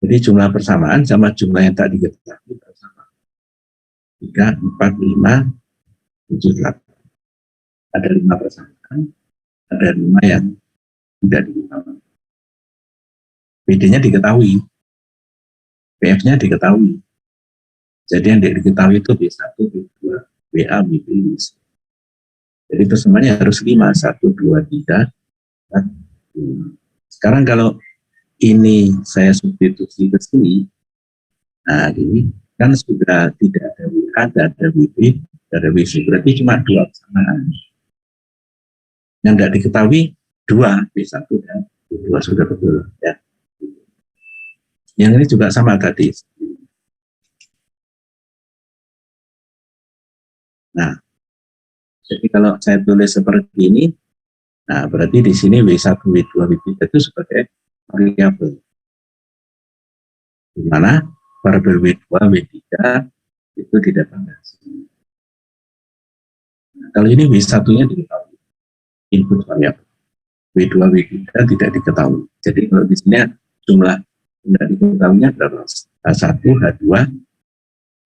Speaker 2: Jadi jumlah persamaan sama jumlah yang tak diketahui sama. 3, 4, 5, 7, 8. Ada 5 persamaan, ada 5 yang tidak diketahui. PD-nya diketahui, PF-nya diketahui. Jadi yang diketahui itu B1, B2, WA, WB, WC. Jadi persamaan harus 5, 1, 2, 3, 4, 5. Sekarang kalau ini saya substitusi ke sini, nah ini kan sudah tidak ada WA, tidak ada WB, tidak ada WC, berarti cuma 2 persamaan. Yang tidak diketahui 2, B1 dan B2 sudah betul. Ya. Yang ini juga sama tadi. Nah, jadi kalau saya tulis seperti ini, nah berarti di sini W1, W2, W3 itu sebagai variabel. Di mana variabel W2, W3 itu tidak ada. Nah, kalau ini W1-nya diketahui, input variabel. W2, W3 tidak diketahui. Jadi kalau di sini jumlah tidak diketahuinya berapa? H1, H2,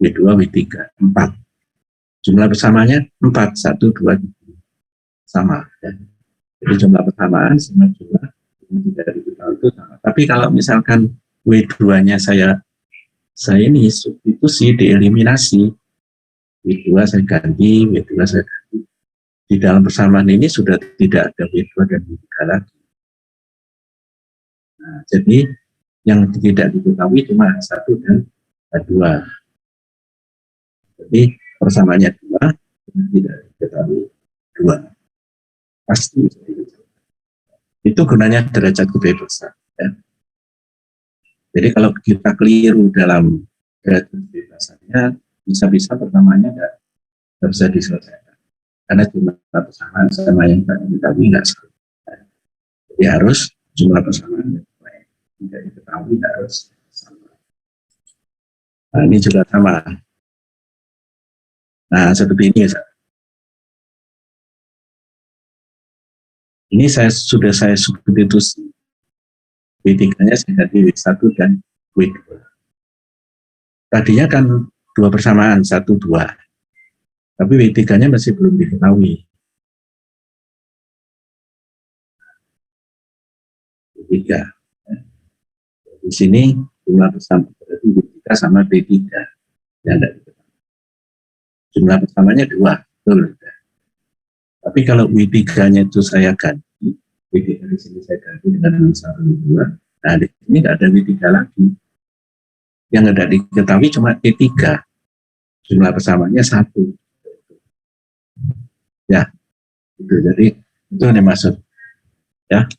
Speaker 2: W2, W3, 4. Jumlah persamanya 4, 1, 2, 3. Sama. Ya. Jadi jumlah persamaan sama jumlah yang tidak diketahui itu sama. Tapi kalau misalkan W2-nya saya ini substitusi, dieliminasi, W2 saya ganti, W2 saya ganti. Di dalam persamaan ini sudah tidak ada W2 dan W3 lagi. Nah, jadi yang tidak diketahui cuma H1 dan H2. Jadi persamaannya 2, yang tidak diketahui 2. Pasti itu gunanya derajat kebebasan. Ya. Jadi kalau kita keliru dalam derajat kebebasannya, bisa-bisa pertamanya nggak bisa diselesaikan. Karena jumlah persamaan sama yang tadi nggak sama. Jadi harus jumlah persamaan yang tidak diketahui harus sama. Nah, ini juga sama. Nah, seperti ini ya. Ini sudah saya substitusi. W3-nya saya ganti W1 dan W2. tadinya kan 2 persamaan, 1, 2. Tapi W3-nya masih belum diketahui. W3. Di sini jumlah persamaan berarti W3 sama W3. Ya, jumlah persamanya 2. Betul. Tapi kalau W3-nya itu saya ganti, W3 di sini saya ganti dengan 1, 2. Nah, di sini nggak ada W3 lagi. Yang tidak diketahui cuma W3. Jumlah persamanya 1. Ya, itu. Jadi itu yang dimaksud. Ya.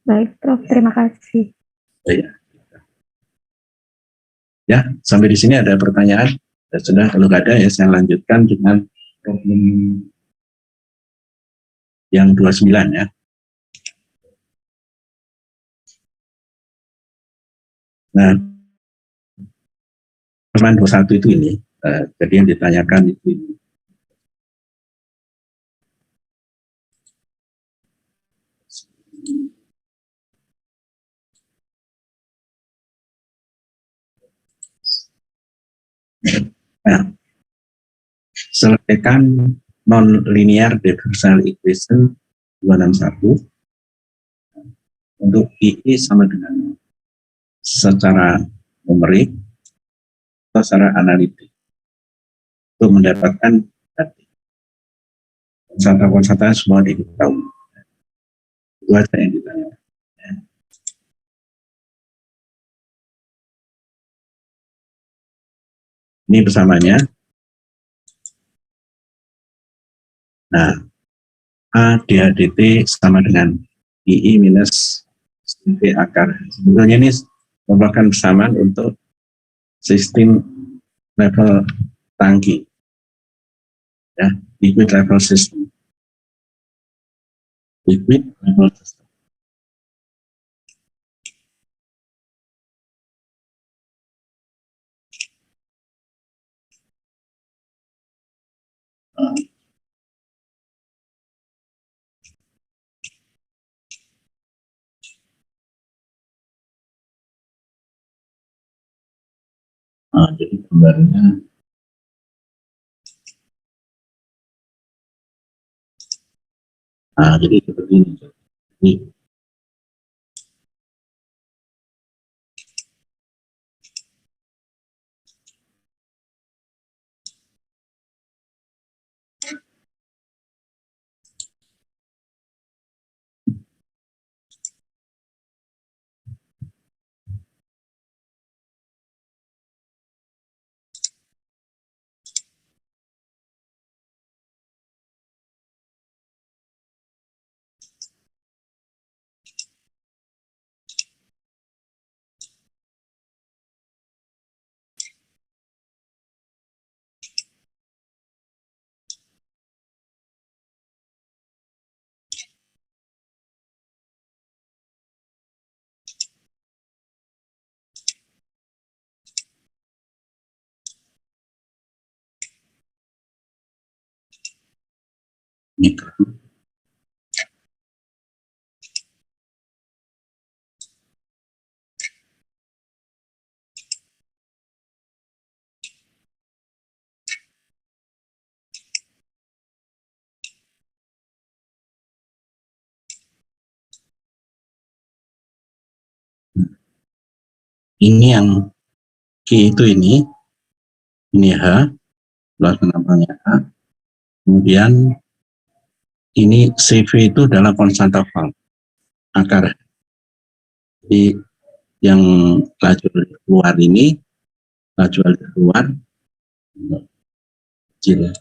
Speaker 3: Baik, Prof. Terima kasih.
Speaker 2: Ya, sampai di sini ada pertanyaan. Ya, sudah, kalau nggak ada ya saya lanjutkan dengan problem yang 29 ya. Nah, teman 21 itu ini, jadi yang ditanyakan itu ini. Nah, selesaikan non-linear differential equation 261 untuk I sama dengan secara numerik atau secara analitik untuk mendapatkan konstanta-konstanta semua diketahui. Itu aja yang ditanya. Ini bersamanya. Nah, A DHDT sama dengan II minus CV akar. Sebetulnya ini merupakan persamaan untuk sistem level tangki. Ya, liquid level system. Liquid level system. Jadi gambarnya jadi seperti ini. Jadi, ini yang Q itu ini H, luas penampangnya H, kemudian ini CV itu adalah konstanta Val, akar. Jadi yang laju keluar ini, laju keluar kecil.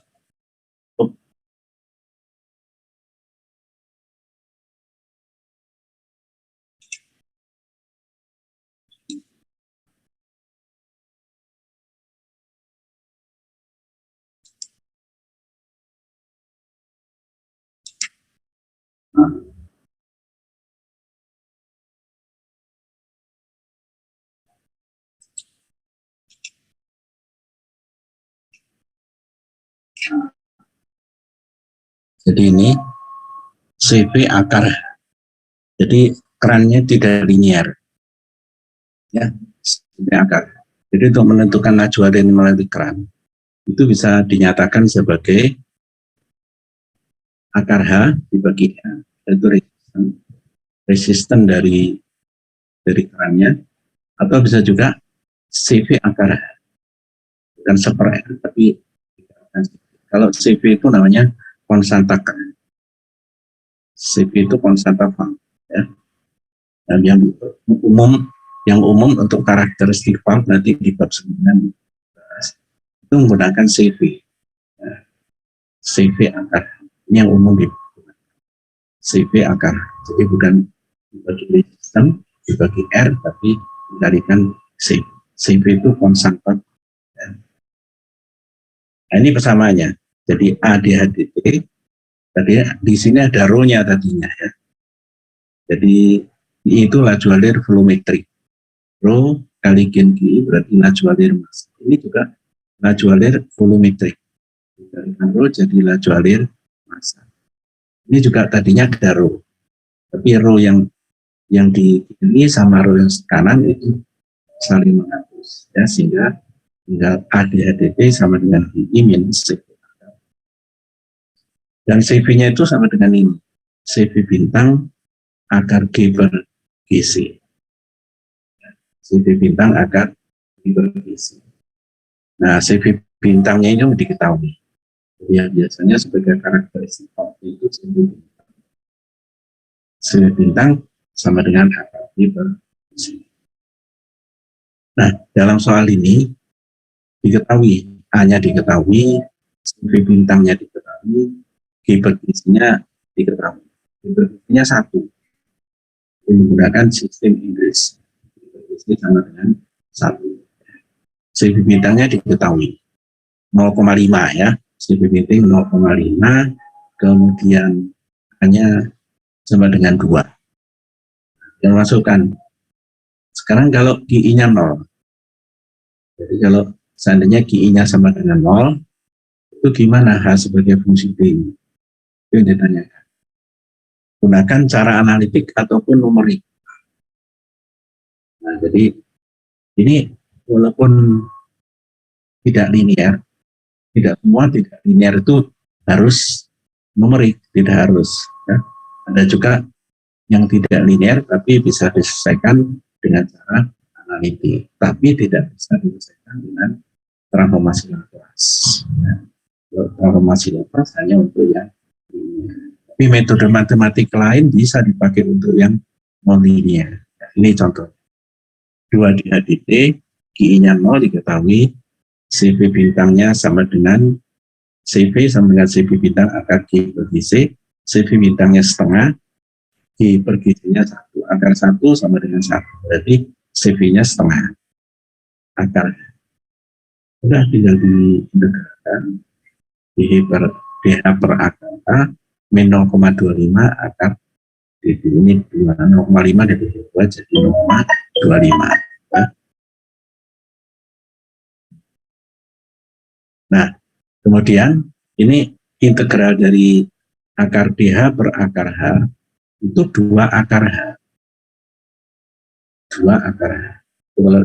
Speaker 2: Jadi ini CV akar. Jadi kerannya tidak linear. ya, ini akar. Jadi untuk menentukan laju air melalui keran itu bisa dinyatakan sebagai akar H dibagi A, yaitu resisten dari kerannya, atau bisa juga CV akar H, bukan seper R, tapi kalau CV itu namanya konstanta keran. CV itu konstanta valve, ya. Dan yang umum untuk karakteristik valve nanti di bab 9 itu menggunakan CV. Ya. CV akar ini yang umum digunakan. CV akar. Jadi bukan dibagi resisten, dibagi R, tapi dikalikan CV. CV itu konstanta. Ya. Nah, ini persamaannya. Jadi ADHDT, tadi di sini ada rho-nya tadinya, ya. Jadi itu laju alir volumetrik. Rho kali gen G berarti laju alir massa. Ini juga laju alir volumetrik. Dikalikan rho jadi laju alir massa. Ini juga tadinya ada rho. Tapi rho yang di kiri sama rho yang kanan itu saling menghapus, ya, sehingga tinggal ADHDT sama dengan VI minus CV. Dan CV-nya itu sama dengan ini. CV bintang akar G per GC. CV bintang akar G per GC. Nah, CV bintangnya ini diketahui. Jadi yang biasanya sebagai karakteristik itu CV bintang. CV bintang sama dengan akar G per GC. Nah, dalam soal ini diketahui, A-nya diketahui, CV bintangnya diketahui, G per GC-nya diketahui. G per GC-nya 1. Menggunakan sistem Inggris. Ini sama dengan 1. CV bintangnya diketahui 0,5, ya. CV bintang 0,5, kemudian hanya sama dengan 2. Yang masukkan. Sekarang kalau GI-nya 0. Jadi kalau seandainya GI-nya sama dengan 0, itu gimana H sebagai fungsi B? Itu yang ditanyakan. Gunakan cara analitik ataupun numerik. Nah, jadi ini walaupun tidak linear, tidak semua tidak linear itu harus numerik, tidak harus. Ya. Ada juga yang tidak linear tapi bisa diselesaikan dengan cara analitik, tapi tidak bisa diselesaikan dengan transformasi Laplace. Ya. Transformasi Laplace hanya untuk yang linear. Tapi metode matematik lain bisa dipakai untuk yang non-linear. Nah, ini contoh. 2 DHDT, GI-nya 0 diketahui, CV bintangnya sama dengan CV sama dengan CV bintang akar G per GC, CV bintangnya setengah, G per GC-nya 1, akar 1 sama dengan 1, berarti CV-nya setengah akar. Sudah tinggal diintegrasikan, DH per akar A, min 0,25 akar DD ini 0,5 dari 2 jadi 0,25. Nah, kemudian ini integral dari akar DH per akar H itu 2 akar H. 2 akar H. Kalau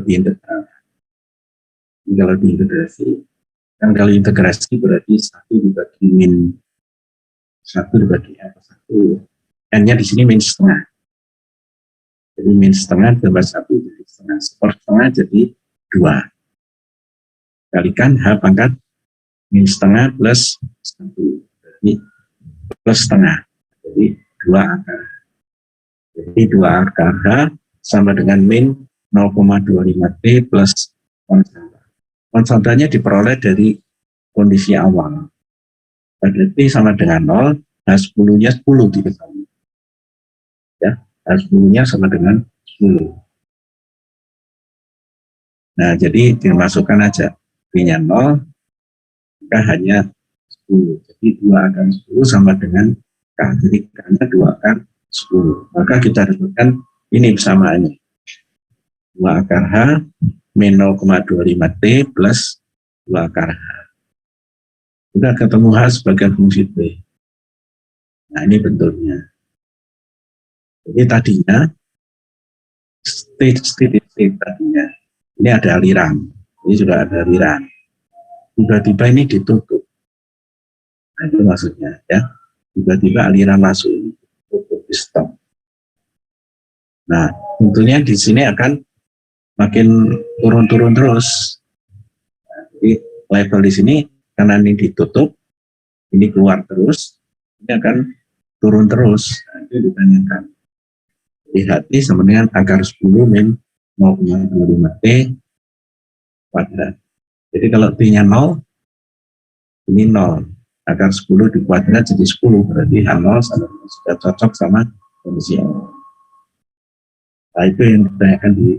Speaker 2: diintegrasi, kan kalau integrasi berarti 1 dibagi min 1 dibagi R1. N-nya di sini min setengah. Jadi min setengah tambah 1 jadi setengah. Sepersetengah jadi 2. Kalikan H pangkat min setengah plus 1. Jadi plus setengah. Jadi 2 akar. Jadi 2 akar H sama dengan min 0,25T plus konstanta. Konstantanya diperoleh dari kondisi awal. Pada T sama dengan 0, H10-nya 10 diketahui. Ya, H10-nya sama dengan 10. Nah, jadi dimasukkan aja. P-nya 0, maka hanya 10. Jadi 2 akar 10 sama dengan K. Jadi K-nya 2 akar 10. Maka kita dapatkan ini persamaannya. 2 akar H min 0,25T plus 2 akar H. Sudah ketemu H sebagai fungsi T. Nah, ini bentuknya. Jadi tadinya steady listrik tadinya. Ini ada aliran, ini juga ada aliran. Tiba-tiba ini ditutup. Nah, itu maksudnya ya. Tiba-tiba aliran masuk ini ditutup, di stop. Nah, tentunya di sini akan makin turun-turun terus. Nah, jadi level di sini karena ini ditutup, ini keluar terus, ini akan turun terus. Nah, itu ditanyakan. Lihat sama dengan akar 10 min 0,25 T kuadrat. Jadi kalau T-nya 0, ini 0. Akar 10 dikuadrat jadi 10, berarti H0 sudah cocok sama kondisi L. Nah, itu yang ditanyakan di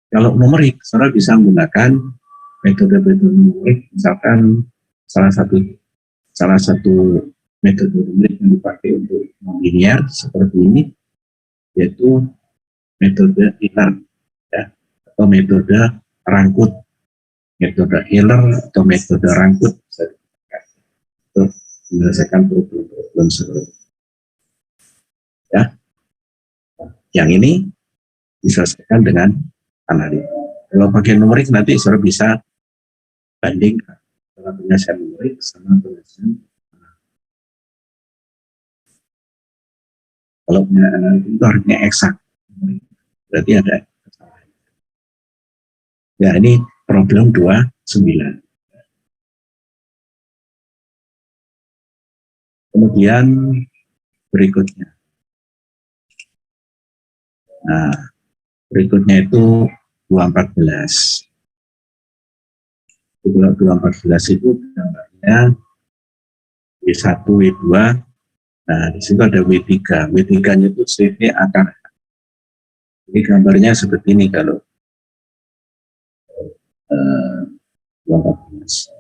Speaker 2: kalau numerik, saudara bisa menggunakan metode-metode numerik, misalkan salah satu metode numerik yang dipakai untuk linear seperti ini, yaitu metode Euler, ya, atau metode rangkut, metode Euler atau metode rangkut bisa digunakan untuk menyelesaikan problem-problem seperti ini. Ya, yang ini diselesaikan dengan analisa. Kalau pakai numerik nanti saudara bisa bandingkan antara penyelesaian numerik sama penyelesaian. Kalau penyelesaian analitik itu harusnya eksak, berarti ada kesalahan. Ya, ini problem 29. Kemudian berikutnya. Nah, berikutnya itu 214. Kalau 214 itu gambarnya W1, W2. Nah, di situ ada W3. W3-nya itu CV akar. Ini gambarnya seperti ini kalau 214.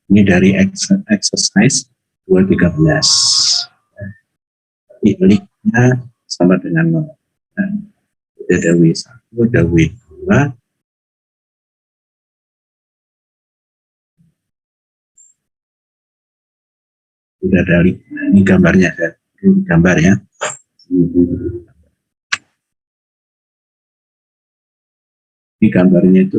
Speaker 2: Ini dari exercise 213. Linknya sama dengan 0. Ada W1, ada W2. Sudah ada ini gambarnya, ini gambar ya. Ini gambarnya itu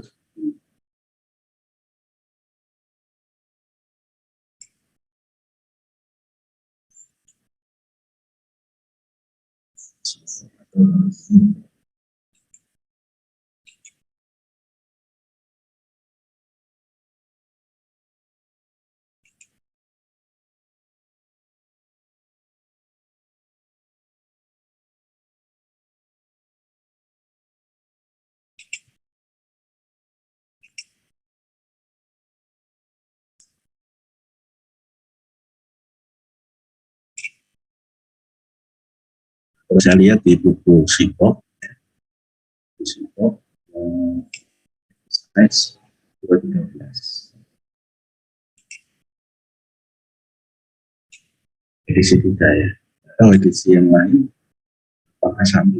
Speaker 2: saya lihat di buku Sipok, exercise 213. Edisi 3 ya. Atau edisi yang lain apakah sama?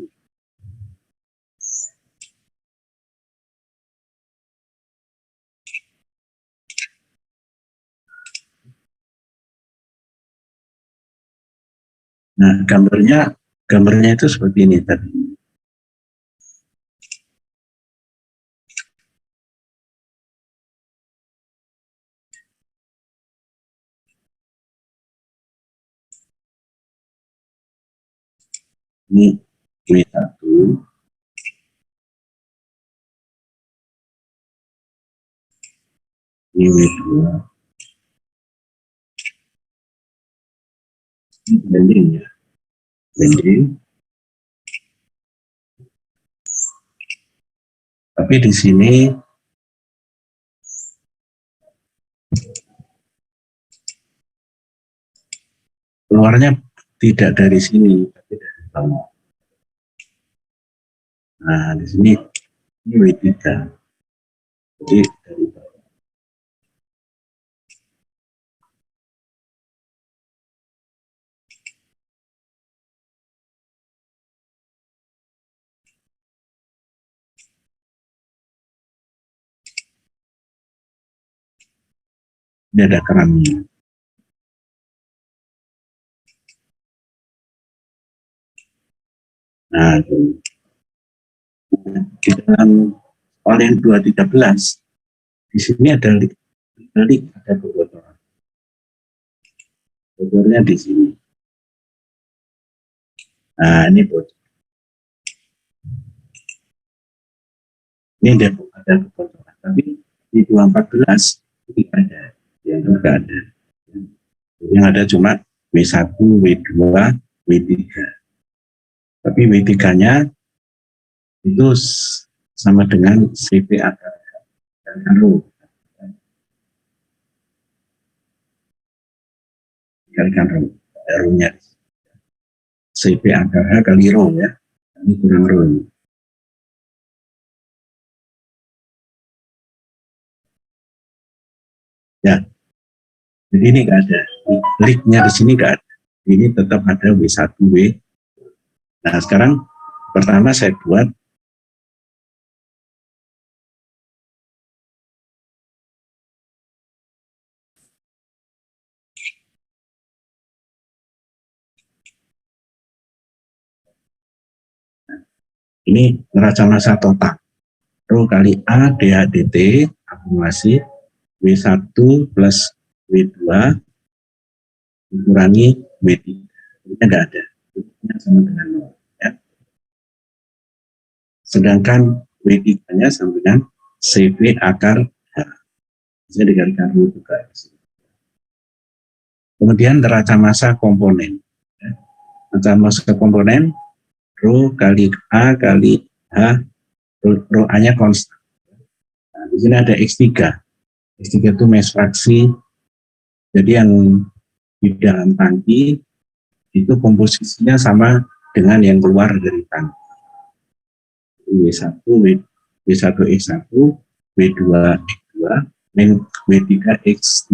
Speaker 2: Nah, gambarnya itu seperti ini tadi. Ini W1, ini W2, ini blending ya, blending. Tapi di sini keluarnya tidak dari sini, tapi dari bawah. Nah, di sini ini W3. Jadi dari bawah. Ini ada kerannya. Nah, di dalam OLEN 213, di sini ada ada kebocoran. Bocornya di sini. Nah, ini bocor. Ini ada kebocoran. Tapi di 214 tidak ada. Yang tidak ada. Yang ada cuma W1, W2, W3. Tapi W3-nya itu sama dengan CP akar RO. Dikalikan RO-nya. CP akar H kali rho ya. Ini kurang rho. Ya. Jadi ini nggak ada. Kliknya di sini nggak ada. Ini tetap ada W1, W. Nah, sekarang pertama saya buat ini neraca massa total. Rho kali A DHDT akumulasi W1 plus W2 dikurangi W3. Ini nggak ada. Ini sama dengan 0. Ya. Sedangkan W3-nya sama dengan CP akar H. Bisa dikalikan rho juga. Kemudian neraca massa komponen. Ya. Neraca massa komponen rho kali A kali H, rho A-nya konstan. Nah, di sini ada X3. X3 itu mass fraksi. Jadi yang di dalam tangki itu komposisinya sama dengan yang keluar dari tangki. W1, W1X1, W2X2, dan W3X3.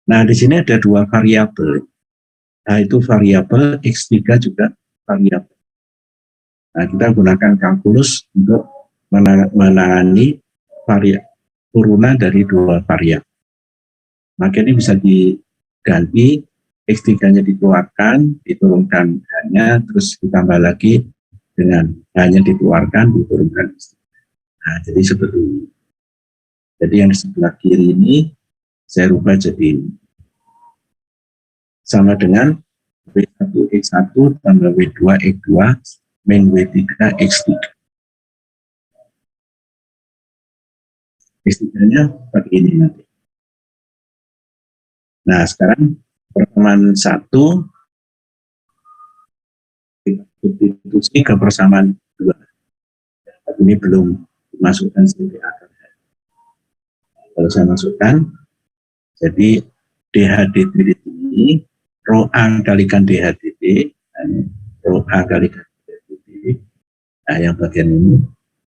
Speaker 2: Nah, di sini ada dua variabel. Nah, itu variabel, X3 juga variabel. Nah, kita gunakan kalkulus untuk menangani turunan dari dua variabel. Maka ini bisa diganti, X3-nya dikeluarkan, diturunkan hanya, terus ditambah lagi dengan hanya dikeluarkan, diturunkan. Nah, jadi seperti ini. Jadi yang di sebelah kiri ini, saya rubah jadi ini. Sama dengan W1X1 tambah W2X2 min W3X3. X3-nya seperti ini nanti. Nah, sekarang persamaan 1 substitusi ke persamaan 2. Ini belum dimasukkan CP akar. Kalau saya masukkan, jadi DHDT di sini, rho A kalikan DHDT, rho A kalikan DHDT, nah yang bagian ini,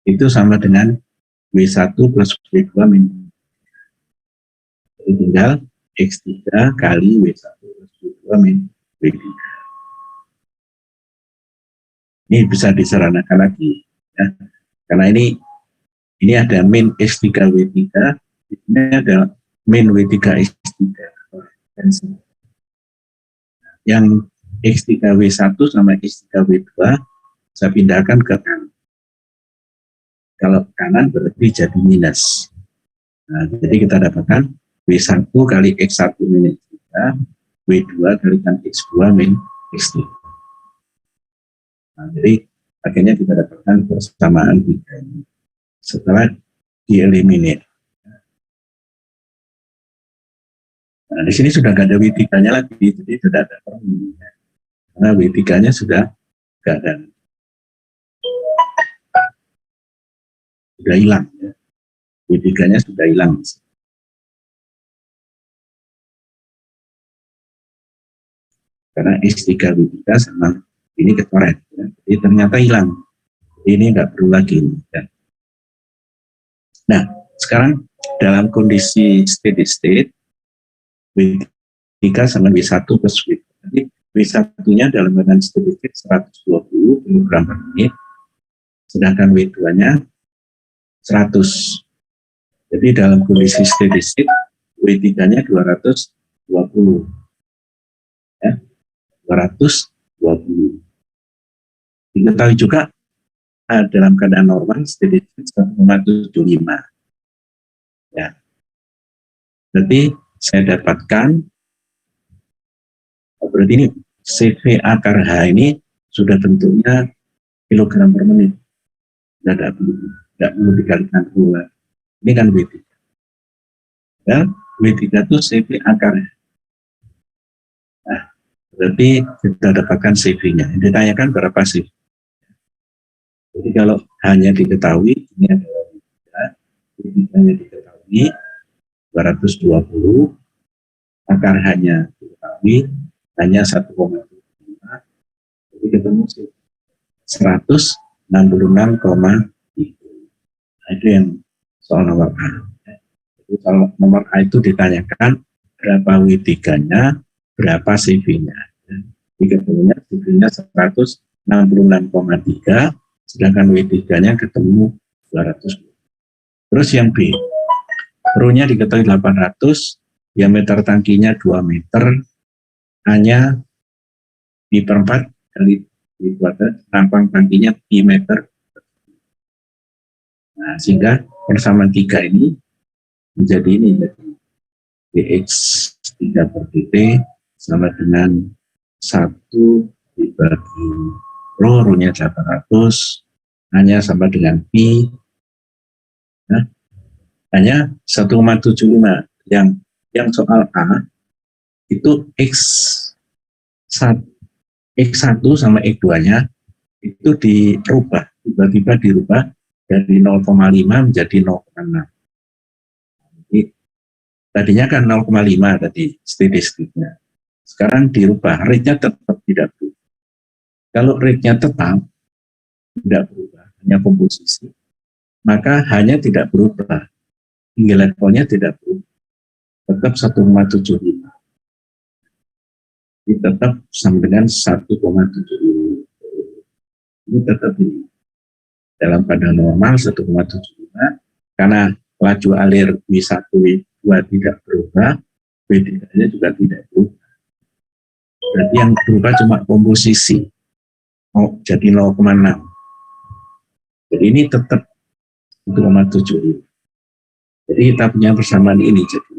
Speaker 2: itu sama dengan W1 plus W2 min. Jadi tinggal X3 kali W1 plus W2 min W3. Ini bisa diseranakan lagi. Ya. Karena ini ada min X3 W3, ini ada min W3 X3. Yang X3 W1 sama X3 W2 saya pindahkan ke kanan. Kalau kanan berarti jadi minus. Nah, jadi kita dapatkan W1 kali X1 min X3, W2 kalikan X2 min X3. Nah, jadi akhirnya kita dapatkan persamaan 3 ini setelah dieliminir. Nah, di sini sudah nggak ada W3-nya lagi, jadi sudah ada perminnya. Karena W3-nya sudah nggak ada. Sudah hilang. Ya. W3-nya sudah hilang. Karena X3 W3 sama ini kecoret. Ya. Jadi ternyata hilang. Ini nggak perlu lagi. Ya. Nah, sekarang dalam kondisi steady state, W3 sama W1 plus W2. Jadi W1-nya dalam keadaan steady state 120 kg per menit, sedangkan W2-nya 100. Jadi dalam kondisi steady state, W3-nya 220. Ya, 220. Diketahui juga dalam keadaan normal steady state 1,75. Ya. Berarti saya dapatkan, berarti ini CV akar H ini sudah bentuknya kilogram per menit. Tidak perlu dikalikan dua. Ini kan W3. Ya, W3 itu CV akar H. Nah, berarti kita dapatkan CV-nya. Ditanyakan berapa CV. Jadi kalau hanya diketahui, ini adalah W3-nya diketahui 220, akar hanya diketahui hanya 1,5, jadi ketemu 166,3. Nah, itu yang soal nomor A. Jadi kalau nomor A itu ditanyakan berapa W3-nya, berapa CV-nya. Diketemunya CV-nya 166,3, sedangkan W3-nya ketemu 200. Terus yang B, Rho-nya diketahui 800, diameter tangkinya 2 meter, hanya pi per 4 kali pi kuadrat, tampang tangkinya pi meter. Nah, sehingga persamaan 3 ini menjadi ini, jadi dx 3 per dt sama dengan 1 dibagi Rho-nya 800, hanya sama dengan pi, nah, hanya 1,75. Yang soal A itu X1 sama X2-nya itu dirubah, tiba-tiba dirubah dari 0,5 menjadi 0,6. Jadi, tadinya kan 0,5 tadi statistiknya. Sekarang dirubah, rate-nya tetap tidak berubah. Kalau rate-nya tetap tidak berubah, hanya komposisi, maka hanya tidak berubah. Hingga levelnya tidak berubah. Tetap 1,75. Ini tetap sama dengan 1,75. Ini tetap ini. Dalam keadaan normal 1,75. Karena laju alir W1, W2 tidak berubah, W3-nya juga tidak berubah. Berarti yang berubah cuma komposisi. Jadi 0,6. Jadi ini tetap 1,75. Jadi kita punya persamaan ini. Jadi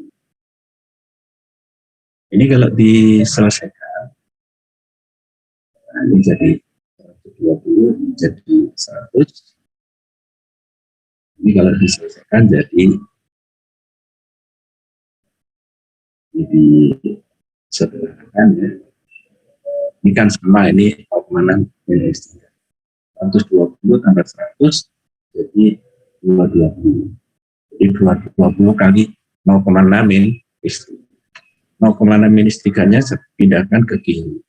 Speaker 2: ini kalau diselesaikan, nah ini jadi 120 menjadi 100. Ini kalau diselesaikan jadi sederhanakan ya. Ini kan sama, ini 0,6 min X3. 120 tambah 100 jadi 220. Jadi 220 kali 0,6 min X3. 0,6 min X3-nya pindahkan ke kiri.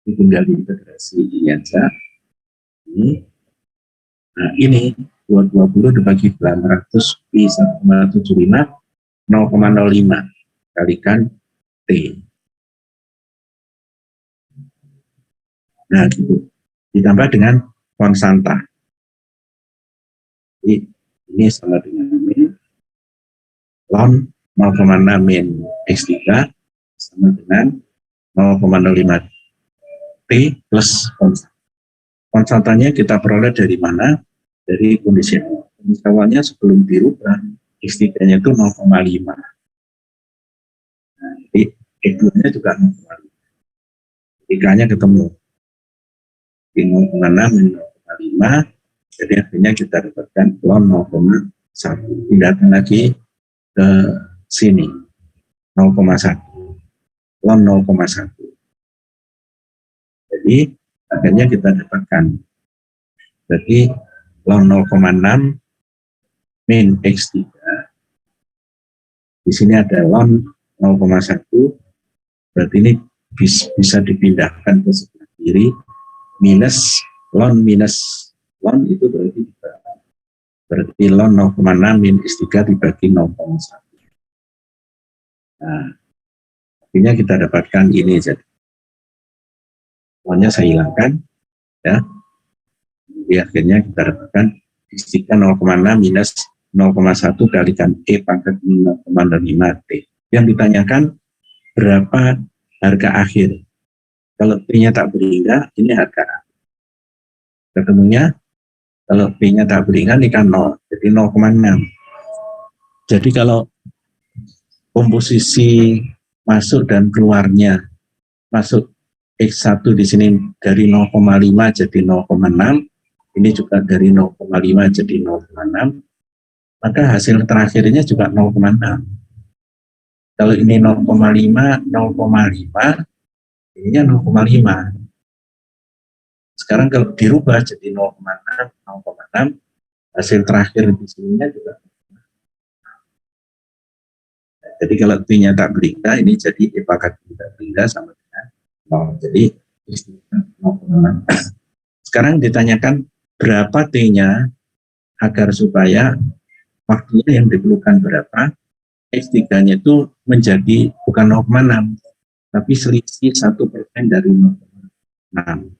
Speaker 2: Ini tinggal diintegrasi ini aja. Ini. Nah, ini 220 dibagi 800 pi 1,75, 0,05 kalikan T. Nah, gitu. Ditambah dengan konstanta. Jadi, ini sama dengan min ln 0,6 min X3 sama dengan 0,05 T plus konstanta. Konstantanya kita peroleh dari mana? Dari kondisi awal. Kondisi awalnya sebelum dirubah, X3-nya itu 0,5. Nah, jadi X2-nya juga 0,5. 3-nya ketemu. Di 0,6 min 0,5, jadi akhirnya kita dapatkan ln 0,1. Pindahkan lagi ke sini, 0,1. Ln 0,1. Jadi akhirnya kita dapatkan berarti ln 0,6 min X3, di sini ada ln 0,1, berarti ini bisa dipindahkan ke sebelah kiri, minus ln itu berarti ln 0,6 min X3 dibagi 0,1. Nah, akhirnya kita dapatkan ini, jadi ln-nya saya hilangkan ya. Jadi akhirnya kita dapatkan X3 0,6 minus 0,1 kalikan E pangkat 0,5 T. Yang ditanyakan berapa harga akhir. Kalau P-nya tak berhingga, ini harga akhir. Ketemunya, kalau P-nya tak berhingga, ini kan 0, jadi 0,6. Jadi kalau komposisi masuk dan keluarnya, masuk X1 di sini dari 0,5 jadi 0,6, ini juga dari 0,5 jadi 0,6, maka hasil terakhirnya juga 0,6. Kalau ini 0,5, 0,5, ininya 0,5. Sekarang kalau dirubah jadi 0,6, 0,6, hasil terakhir di sininya juga. Jadi kalau T-nya tak berhingga, ini jadi E pangkat tidak berhingga sama dengan 0. Jadi 0,6. Sekarang ditanyakan berapa T-nya agar supaya waktunya yang diperlukan berapa, X3-nya itu menjadi bukan 0,6, tapi selisih 1% dari 0,6.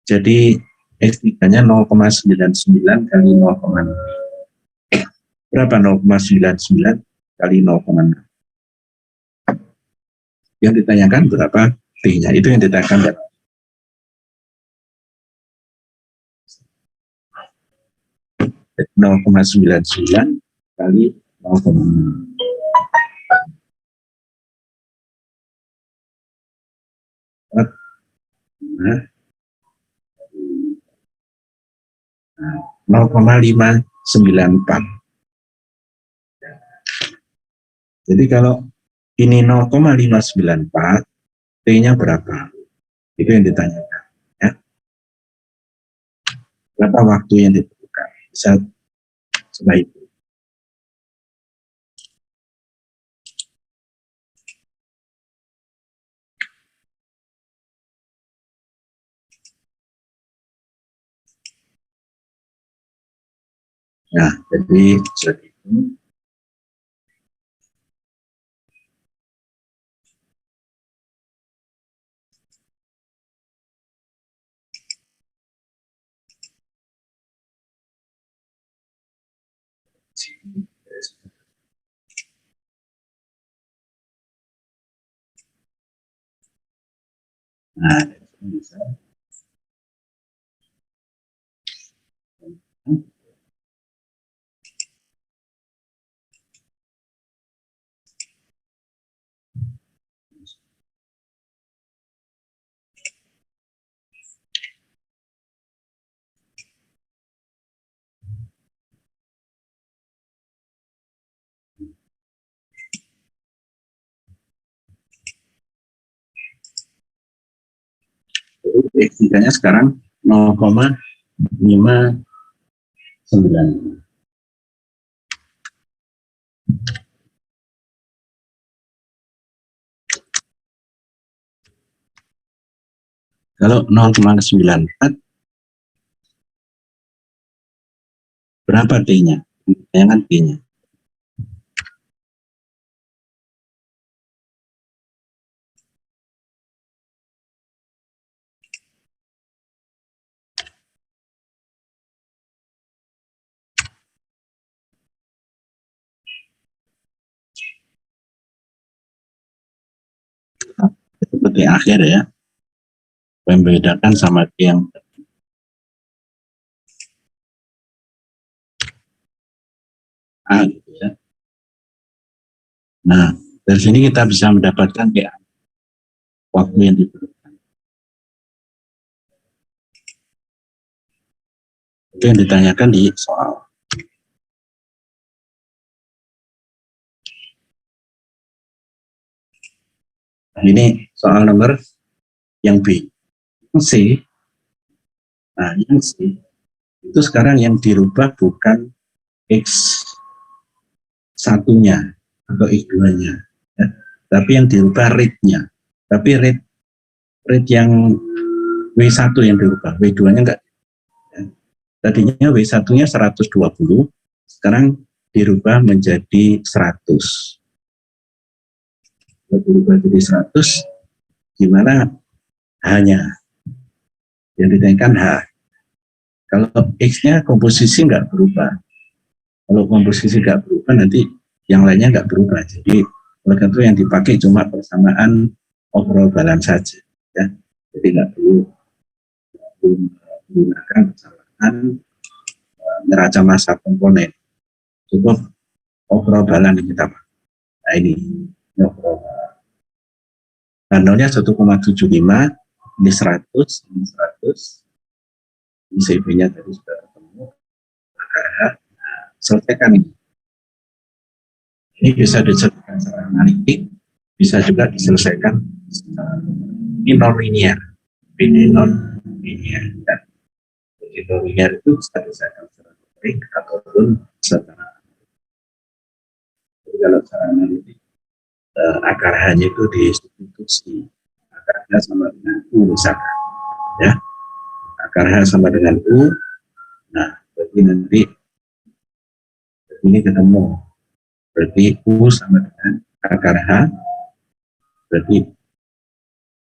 Speaker 2: Jadi X3-nya 0,99 kali 0,6. Berapa 0,99 kali 0,6? Yang ditanyakan berapa T-nya, itu yang ditanyakan. Jadi 0,99 kali 0,6. Nah, 0,594. Jadi kalau ini 0,594, T-nya berapa? Itu yang ditanyakan. Ya. Berapa waktu yang diperlukan? Bisa sebaik itu. Nah, jadi seperti itu. Nah, bisa. X3-nya sekarang 0,59. Kalau 0,94, berapa T-nya? Jangan T-nya. Seperti akhir ya, membedakan sama T yang A gitu ya. Nah, dari sini kita bisa mendapatkan ya, waktu yang diperlukan. Itu yang ditanyakan di soal. Nah, ini soal nomor yang B. Yang C. Nah, yang C itu sekarang yang dirubah bukan X1-nya atau X2-nya, ya, tapi yang dirubah rate-nya. Tapi rate yang W1 yang dirubah, W2-nya enggak. Ya. Tadinya W1-nya 120, sekarang dirubah menjadi 100. Kalau dirubah jadi 100, gimana H-nya? Yang ditanyakan H. Kalau X-nya komposisi nggak berubah. Kalau komposisi nggak berubah, nanti yang lainnya nggak berubah. Jadi Oleh karena itu yang dipakai cuma persamaan overall balance saja, ya. Jadi nggak perlu menggunakan persamaan neraca massa komponen, cukup overall balance yang kita pakai. Nah ini overall. Bandolnya 1,75, ini 100, ini 100, ini CV-nya tadi sudah ketemu. Nah, selesaikan ini. Ini bisa diselesaikan secara analitik, bisa juga diselesaikan secara non-linear. Ini non-linear. Jadi non-linear itu bisa diselesaikan secara numerik ataupun secara. Jadi kalau secara analitik, akar H-nya itu disubstitusi. Akar H sama dengan U misalkan. Ya. Akar H sama dengan U. Nah, berarti nanti ini ketemu. Berarti U sama dengan akar H. Berarti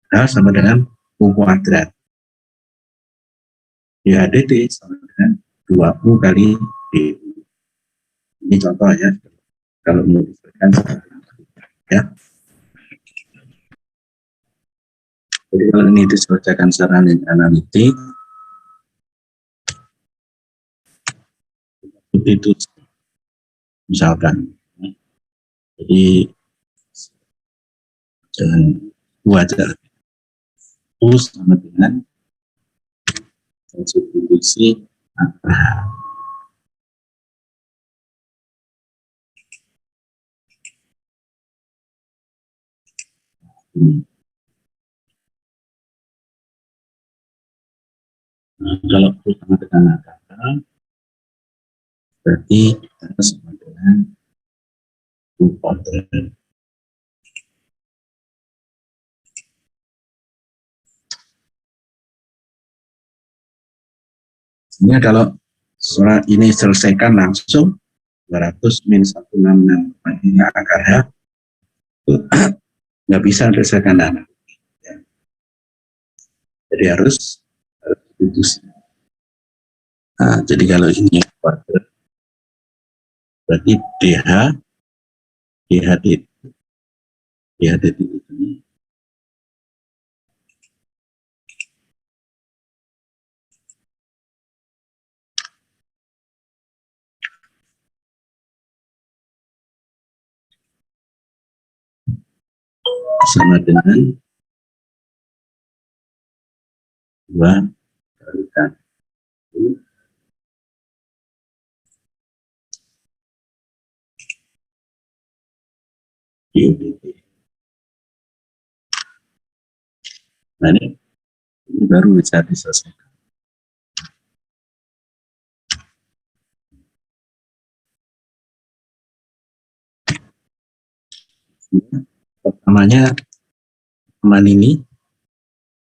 Speaker 2: H sama dengan U kuadrat. DHDT sama dengan 2U kali DU. Ini contoh ya. Kalau mau disebutkan ya. Jadi kalau ini diselesaikan secara analitik, itu misalkan. Jadi jangan wajar. U sama dengan substitusi akar. Nah, kalau U sama dengan akar, berarti kita sama dengan U kuadrat. Ini kalau soal ini selesaikan langsung 200 min 166 ini akar H itu nggak bisa selesaikan dana. Ya. Jadi harus substitusi. Nah, jadi kalau ini kuadrat berarti DH DHD ini sama dengan 2 kalikan DUDT. Nah ini baru bisa diselesaikan. Pertamanya teman ini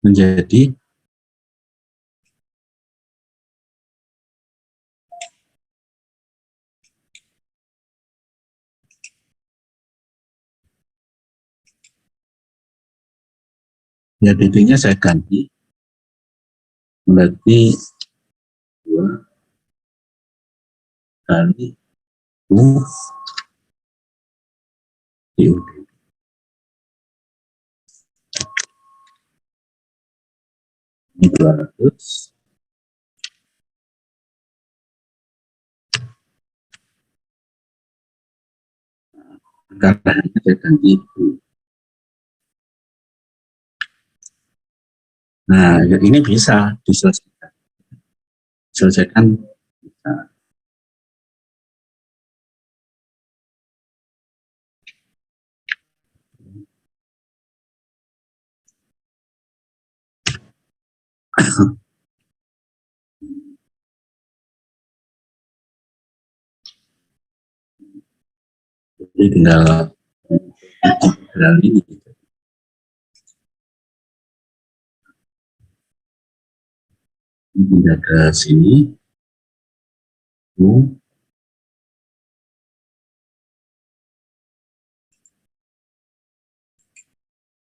Speaker 2: menjadi ya titiknya saya ganti berarti 2 kali U DUD. Ini 200 karena saya ganti U. Nah, ini bisa diselesaikan. Selesaikan bisa. Jadi tinggal ini. Pindah ke sini. U.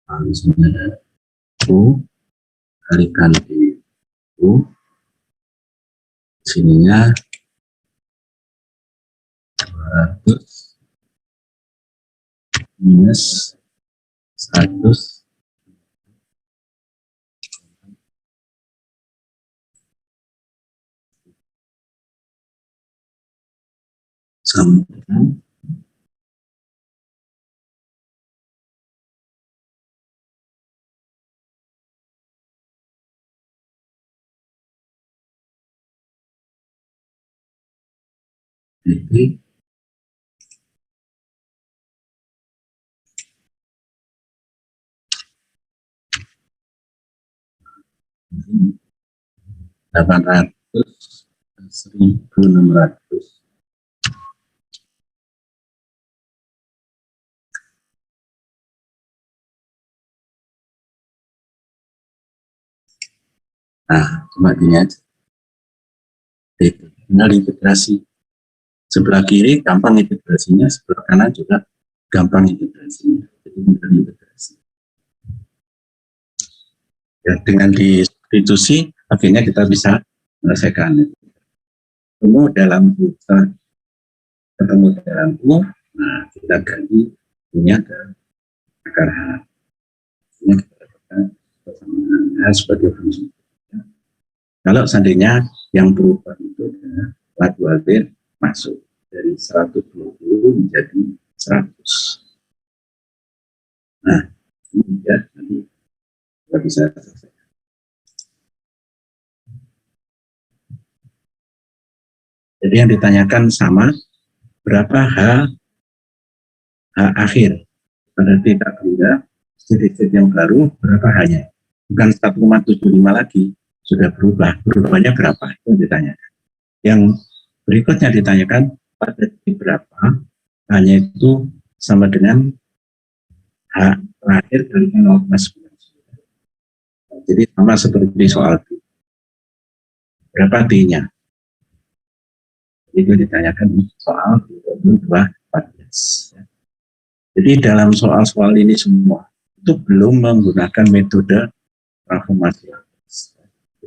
Speaker 2: Langsung ada U kalikan U. Sininya 200 minus 100 sama dengan DP $800 1.600. Nah, cuma gini aja. Tinggal integrasi. Sebelah kiri gampang integrasinya, sebelah kanan juga gampang integrasinya. Jadi tinggal integrasi. Ya, dengan disubstitusi, akhirnya kita bisa menyelesaikan. Ketemu dalam U, nah kita ganti punya ke akar H. Ini kita dapatkan persamaan H sebagai fungsi. Kalau seandainya yang berubah itu adalah laju alir masuk dari 120 menjadi 100. Nah, ini ya nanti kita bisa selesaikan. Jadi yang ditanyakan sama, berapa H akhir pada tidak benda sedikit yang baru, berapa H-nya? Bukan 1,75 lagi, sudah berubahnya berapa? Itu ditanyakan. Yang berikutnya ditanyakan pada titik berapa, hanya itu sama dengan H terakhir dari 0,9. Jadi sama seperti soal itu. Berapa T-nya? Itu ditanyakan soal 214. Jadi dalam soal-soal ini semua itu belum menggunakan metode transformasi.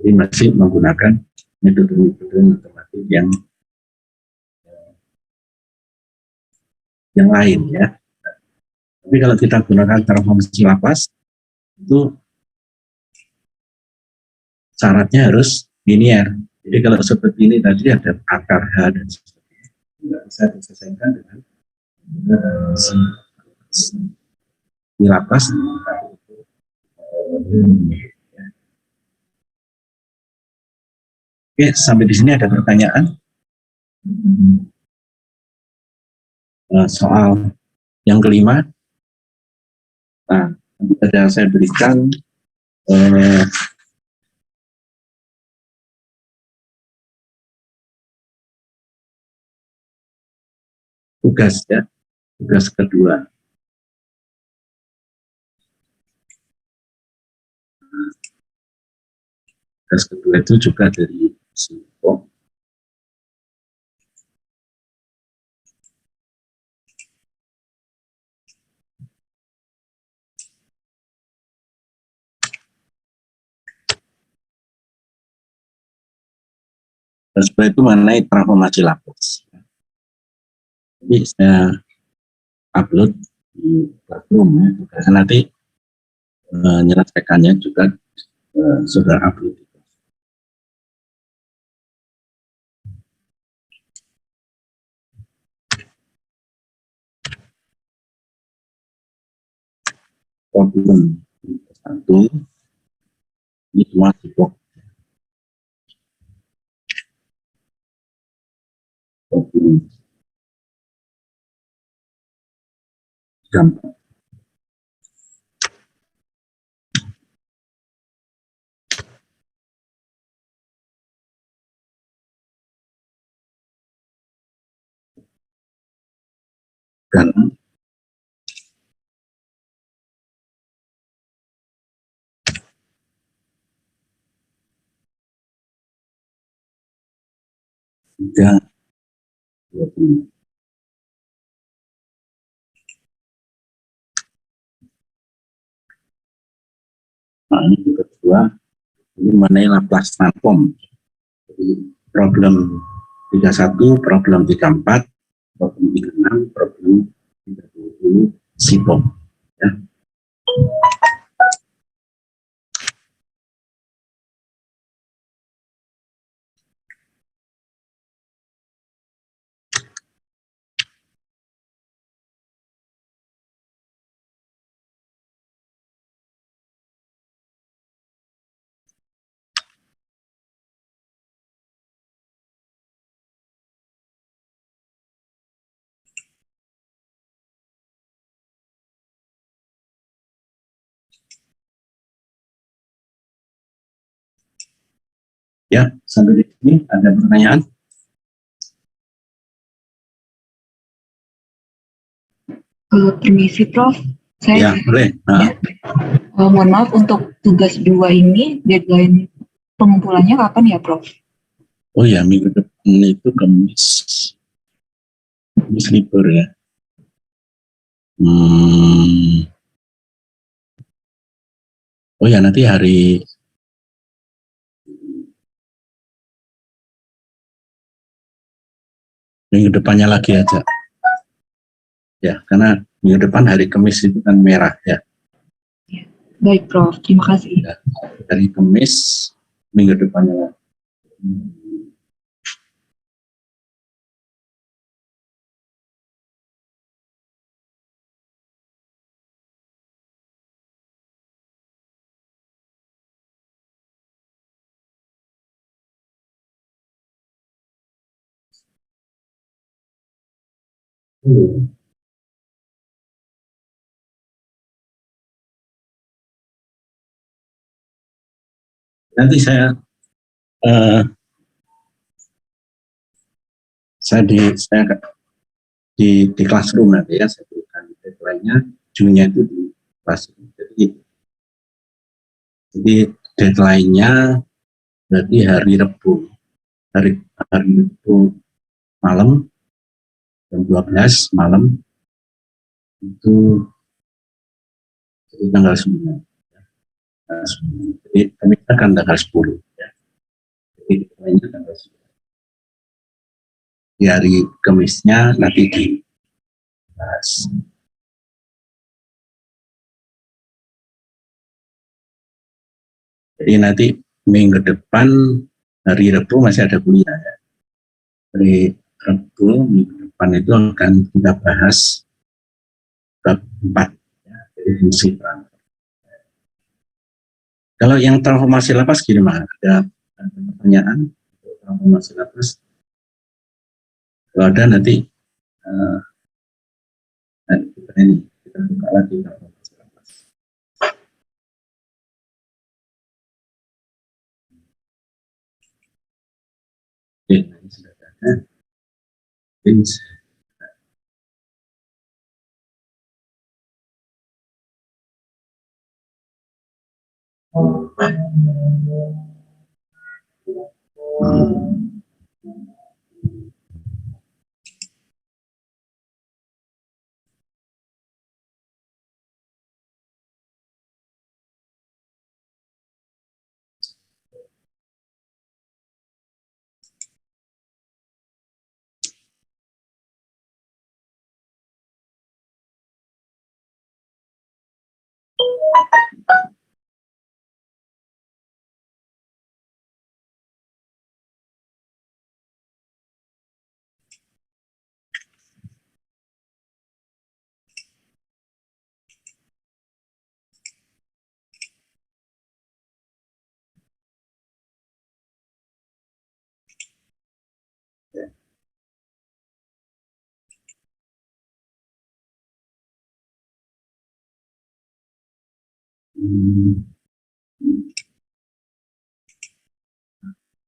Speaker 2: Jadi masih menggunakan metode-metode matematik yang lain ya. Tapi kalau kita gunakan transformasi Laplace itu syaratnya harus linear. Jadi kalau seperti ini tadi ada akar H dan sebagainya, tidak bisa diselesaikan dengan di Laplace. Oke, sampai di sini ada pertanyaan soal yang kelima. Nah, nanti ada saya berikan tugas ya, tugas kedua. Tugas kedua itu juga dari Singapura. Dan setelah itu mengenai transformasi Laplace. Jadi saya upload di platform ya, karena nanti menyelesaikannya juga sudah upload. Problem satu ini semua diblok. Problem gampang. Gampang. Tiga, 20. Nah, ini juga kedua, ini mengenai Laplace transform. Jadi problem 31, problem 34, problem 36, problem 30, SIPO. Ya. Ya, sampai di sini ada pertanyaan?
Speaker 1: Permisi Prof,
Speaker 2: Ya,
Speaker 1: saya
Speaker 2: boleh. Nah,
Speaker 1: mohon maaf untuk tugas 2 ini deadline pengumpulannya kapan ya Prof?
Speaker 2: oh ya, minggu depan itu Kamis libur ya. Oh ya, nanti hari minggu depannya lagi aja. Ya, karena minggu depan hari Kamis itu kan merah ya.
Speaker 1: Baik Prof, terima kasih.
Speaker 2: Ya, hari Kamis minggu depannya. Nanti saya di classroom nanti ya, saya berikan deadline-nya, June-nya itu di classroom. Jadi deadline-nya berarti hari Rabu malam jam 12 malam itu jadi tanggal 9. Jadi kami akan tanggal 10 ya. Jadi deadline-nya tanggal 10. Di hari Kamisnya nanti dibahas. Jadi nanti minggu depan hari Rabu masih ada kuliah ya. Hari Rabu minggu depan itu akan kita bahas bab 4 ya, jadi fungsi transfer. Kalau yang transformasi lapas gimana? Ada pertanyaan untuk transformasi lapas? Kalau ada nanti kita buka lagi transformasi lapas. Oke, ini sudah ada.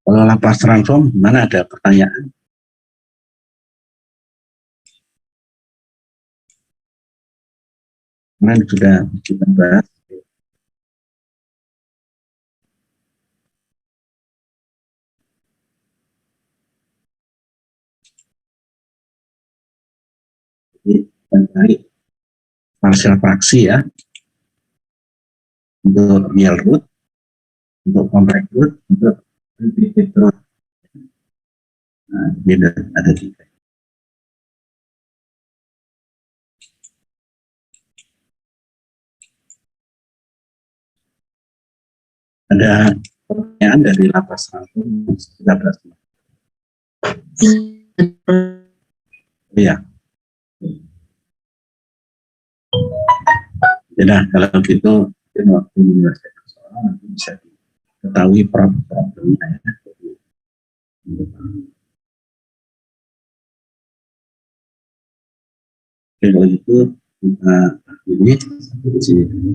Speaker 2: Kalau lapas transform, mana ada pertanyaan? Kemarin sudah kita bahas. Jadi, mencari parsial fraksi ya, untuk real root, untuk compact root, untuk repeated root. Nah, beda ada 3. Ada pertanyaan dari lapas Lampung 13. Iya. Ya, nah, kalau gitu mungkin waktu menyelesaikan soal nanti bisa diketahui problemnya ya. Oke, kalau gitu kita akhiri sampai di sini dulu.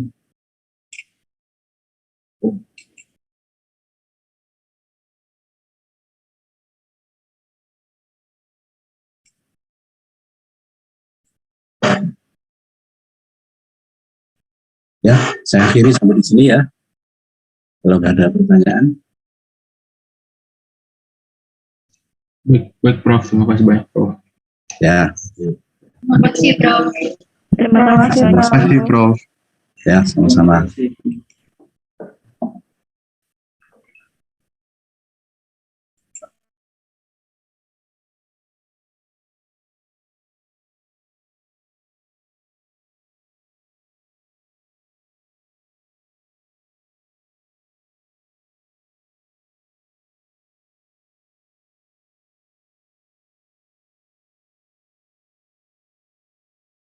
Speaker 2: Ya, saya akhiri sampai di sini ya. Kalau nggak ada pertanyaan.
Speaker 4: Baik, Prof. Terima kasih banyak, Prof.
Speaker 2: Ya,
Speaker 3: Terima kasih,
Speaker 4: Terima kasih, Prof.
Speaker 2: ya sama-sama.